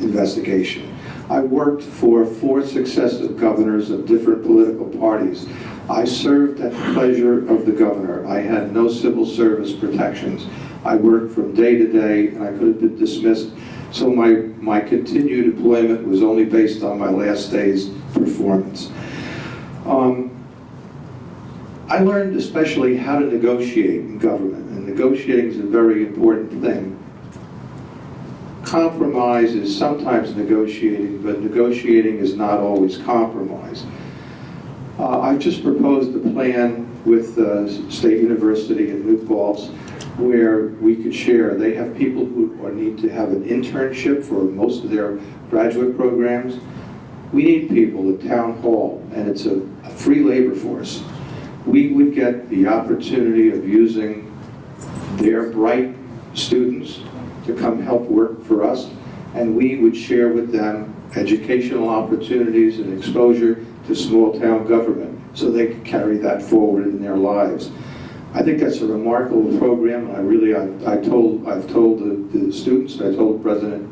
investigation. I worked for 4 successive governors of different political parties. I served at the pleasure of the governor. I had no civil service protections. I worked from day to day, and I could have been dismissed. So my continued employment was only based on my last day's performance. I learned especially how to negotiate in government, and negotiating is a very important thing. Compromise is sometimes negotiating, but negotiating is not always compromise. I've just proposed a plan with State University in New Paltz where we could share. They have people who need to have an internship for most of their graduate programs. We need people at Town Hall, and it's a free labor force. We would get the opportunity of using their bright students to come help work for us, and we would share with them educational opportunities and exposure to small town government so they could carry that forward in their lives. I think that's a remarkable program. I've told the students, and I told the president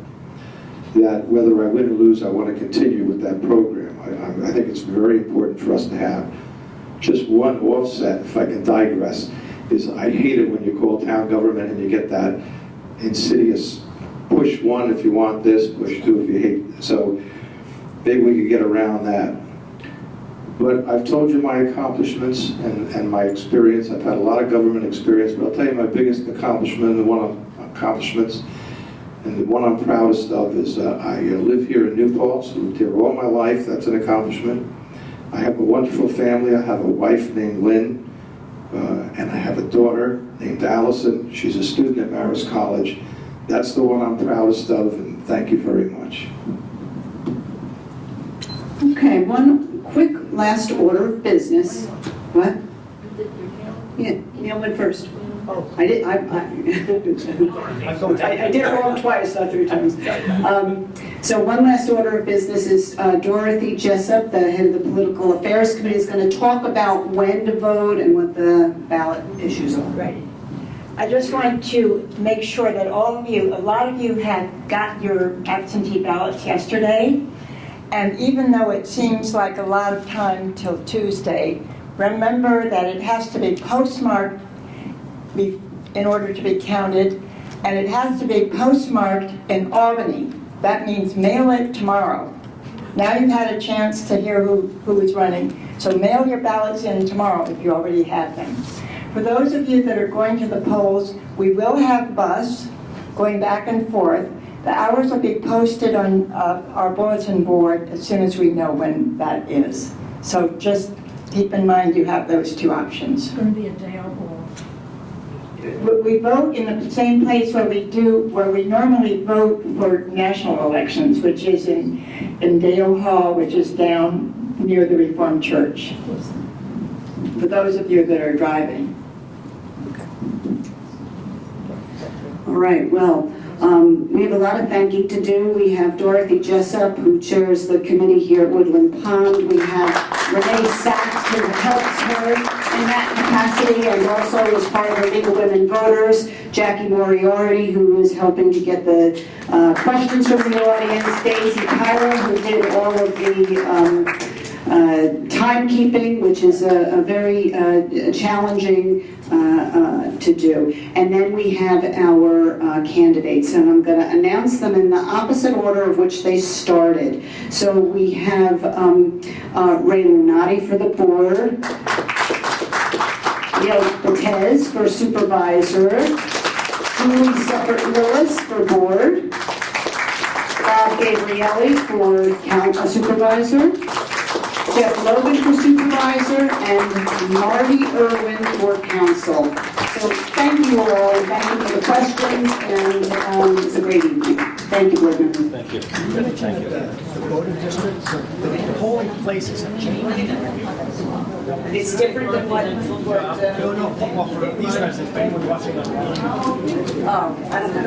that whether I win or lose, I want to continue with that program. I think it's very important for us to have. Just one offset, if I can digress, is I hate it when you call town government and you get that insidious push 1 if you want this, push 2 if you hate. So maybe we could get around that. But I've told you my accomplishments and my experience. I've had a lot of government experience, but I'll tell you my biggest accomplishment and the one I'm proudest of is I live here in New Paltz. I've lived here all my life. That's an accomplishment. I have a wonderful family. I have a wife named Lynn, and I have a daughter named Allison. She's a student at Marist College. That's the one I'm proudest of, and thank you very much. Okay, one quick last order of business. What? Yeah, Neil went first. I did, I did it wrong twice, not 3 times. So one last order of business is Dorothy Jessup, the head of the Political Affairs Committee, is going to talk about when to vote and what the ballot issues are. Right. I just want to make sure that all of you, a lot of you had got your absentee ballots yesterday. And even though it seems like a lot of time till Tuesday, remember that it has to be postmarked in order to be counted, and it has to be postmarked in Albany. That means mail it tomorrow. Now you've had a chance to hear who is running, so mail your ballots in tomorrow if you already have them. For those of you that are going to the polls, we will have bus going back and forth. The hours will be posted on our bulletin board as soon as we know when that is. So just keep in mind you have those 2 options. It's going to be a day or more. We vote in the same place where we normally vote for national elections, which is in Dale Hall, which is down near the Reformed Church. For those of you that are driving. All right, well, we have a lot of thanking to do. We have Dorothy Jessup, who chairs the committee here at Woodland Pond. We have Renee Sachs, who helps her in that capacity and also is part of the League of Women Voters. Jackie Moriarty, who is helping to get the questions from the audience. Daisy Kyler, who did all of the timekeeping, which is a very challenging to do. And then we have our candidates, and I'm going to announce them in the opposite order of which they started. So we have Ray Lunati for the board, Neil Betez for supervisor, Julie Seppert-Willis for board, Bob Gabrielli for supervisor, Jeff Logan for supervisor, and Marty Irwin for council. So thank you all, and thank you for the questions, and it's a great evening. Thank you, board members. Thank you. Thank you. The voting districts, the polling places have changed. It's different than what No, for these residents, for anyone watching online, oh, I don't know.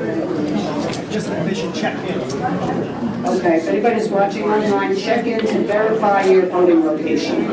just admission check-in. Okay, if anybody's watching online, check in to verify your voting location.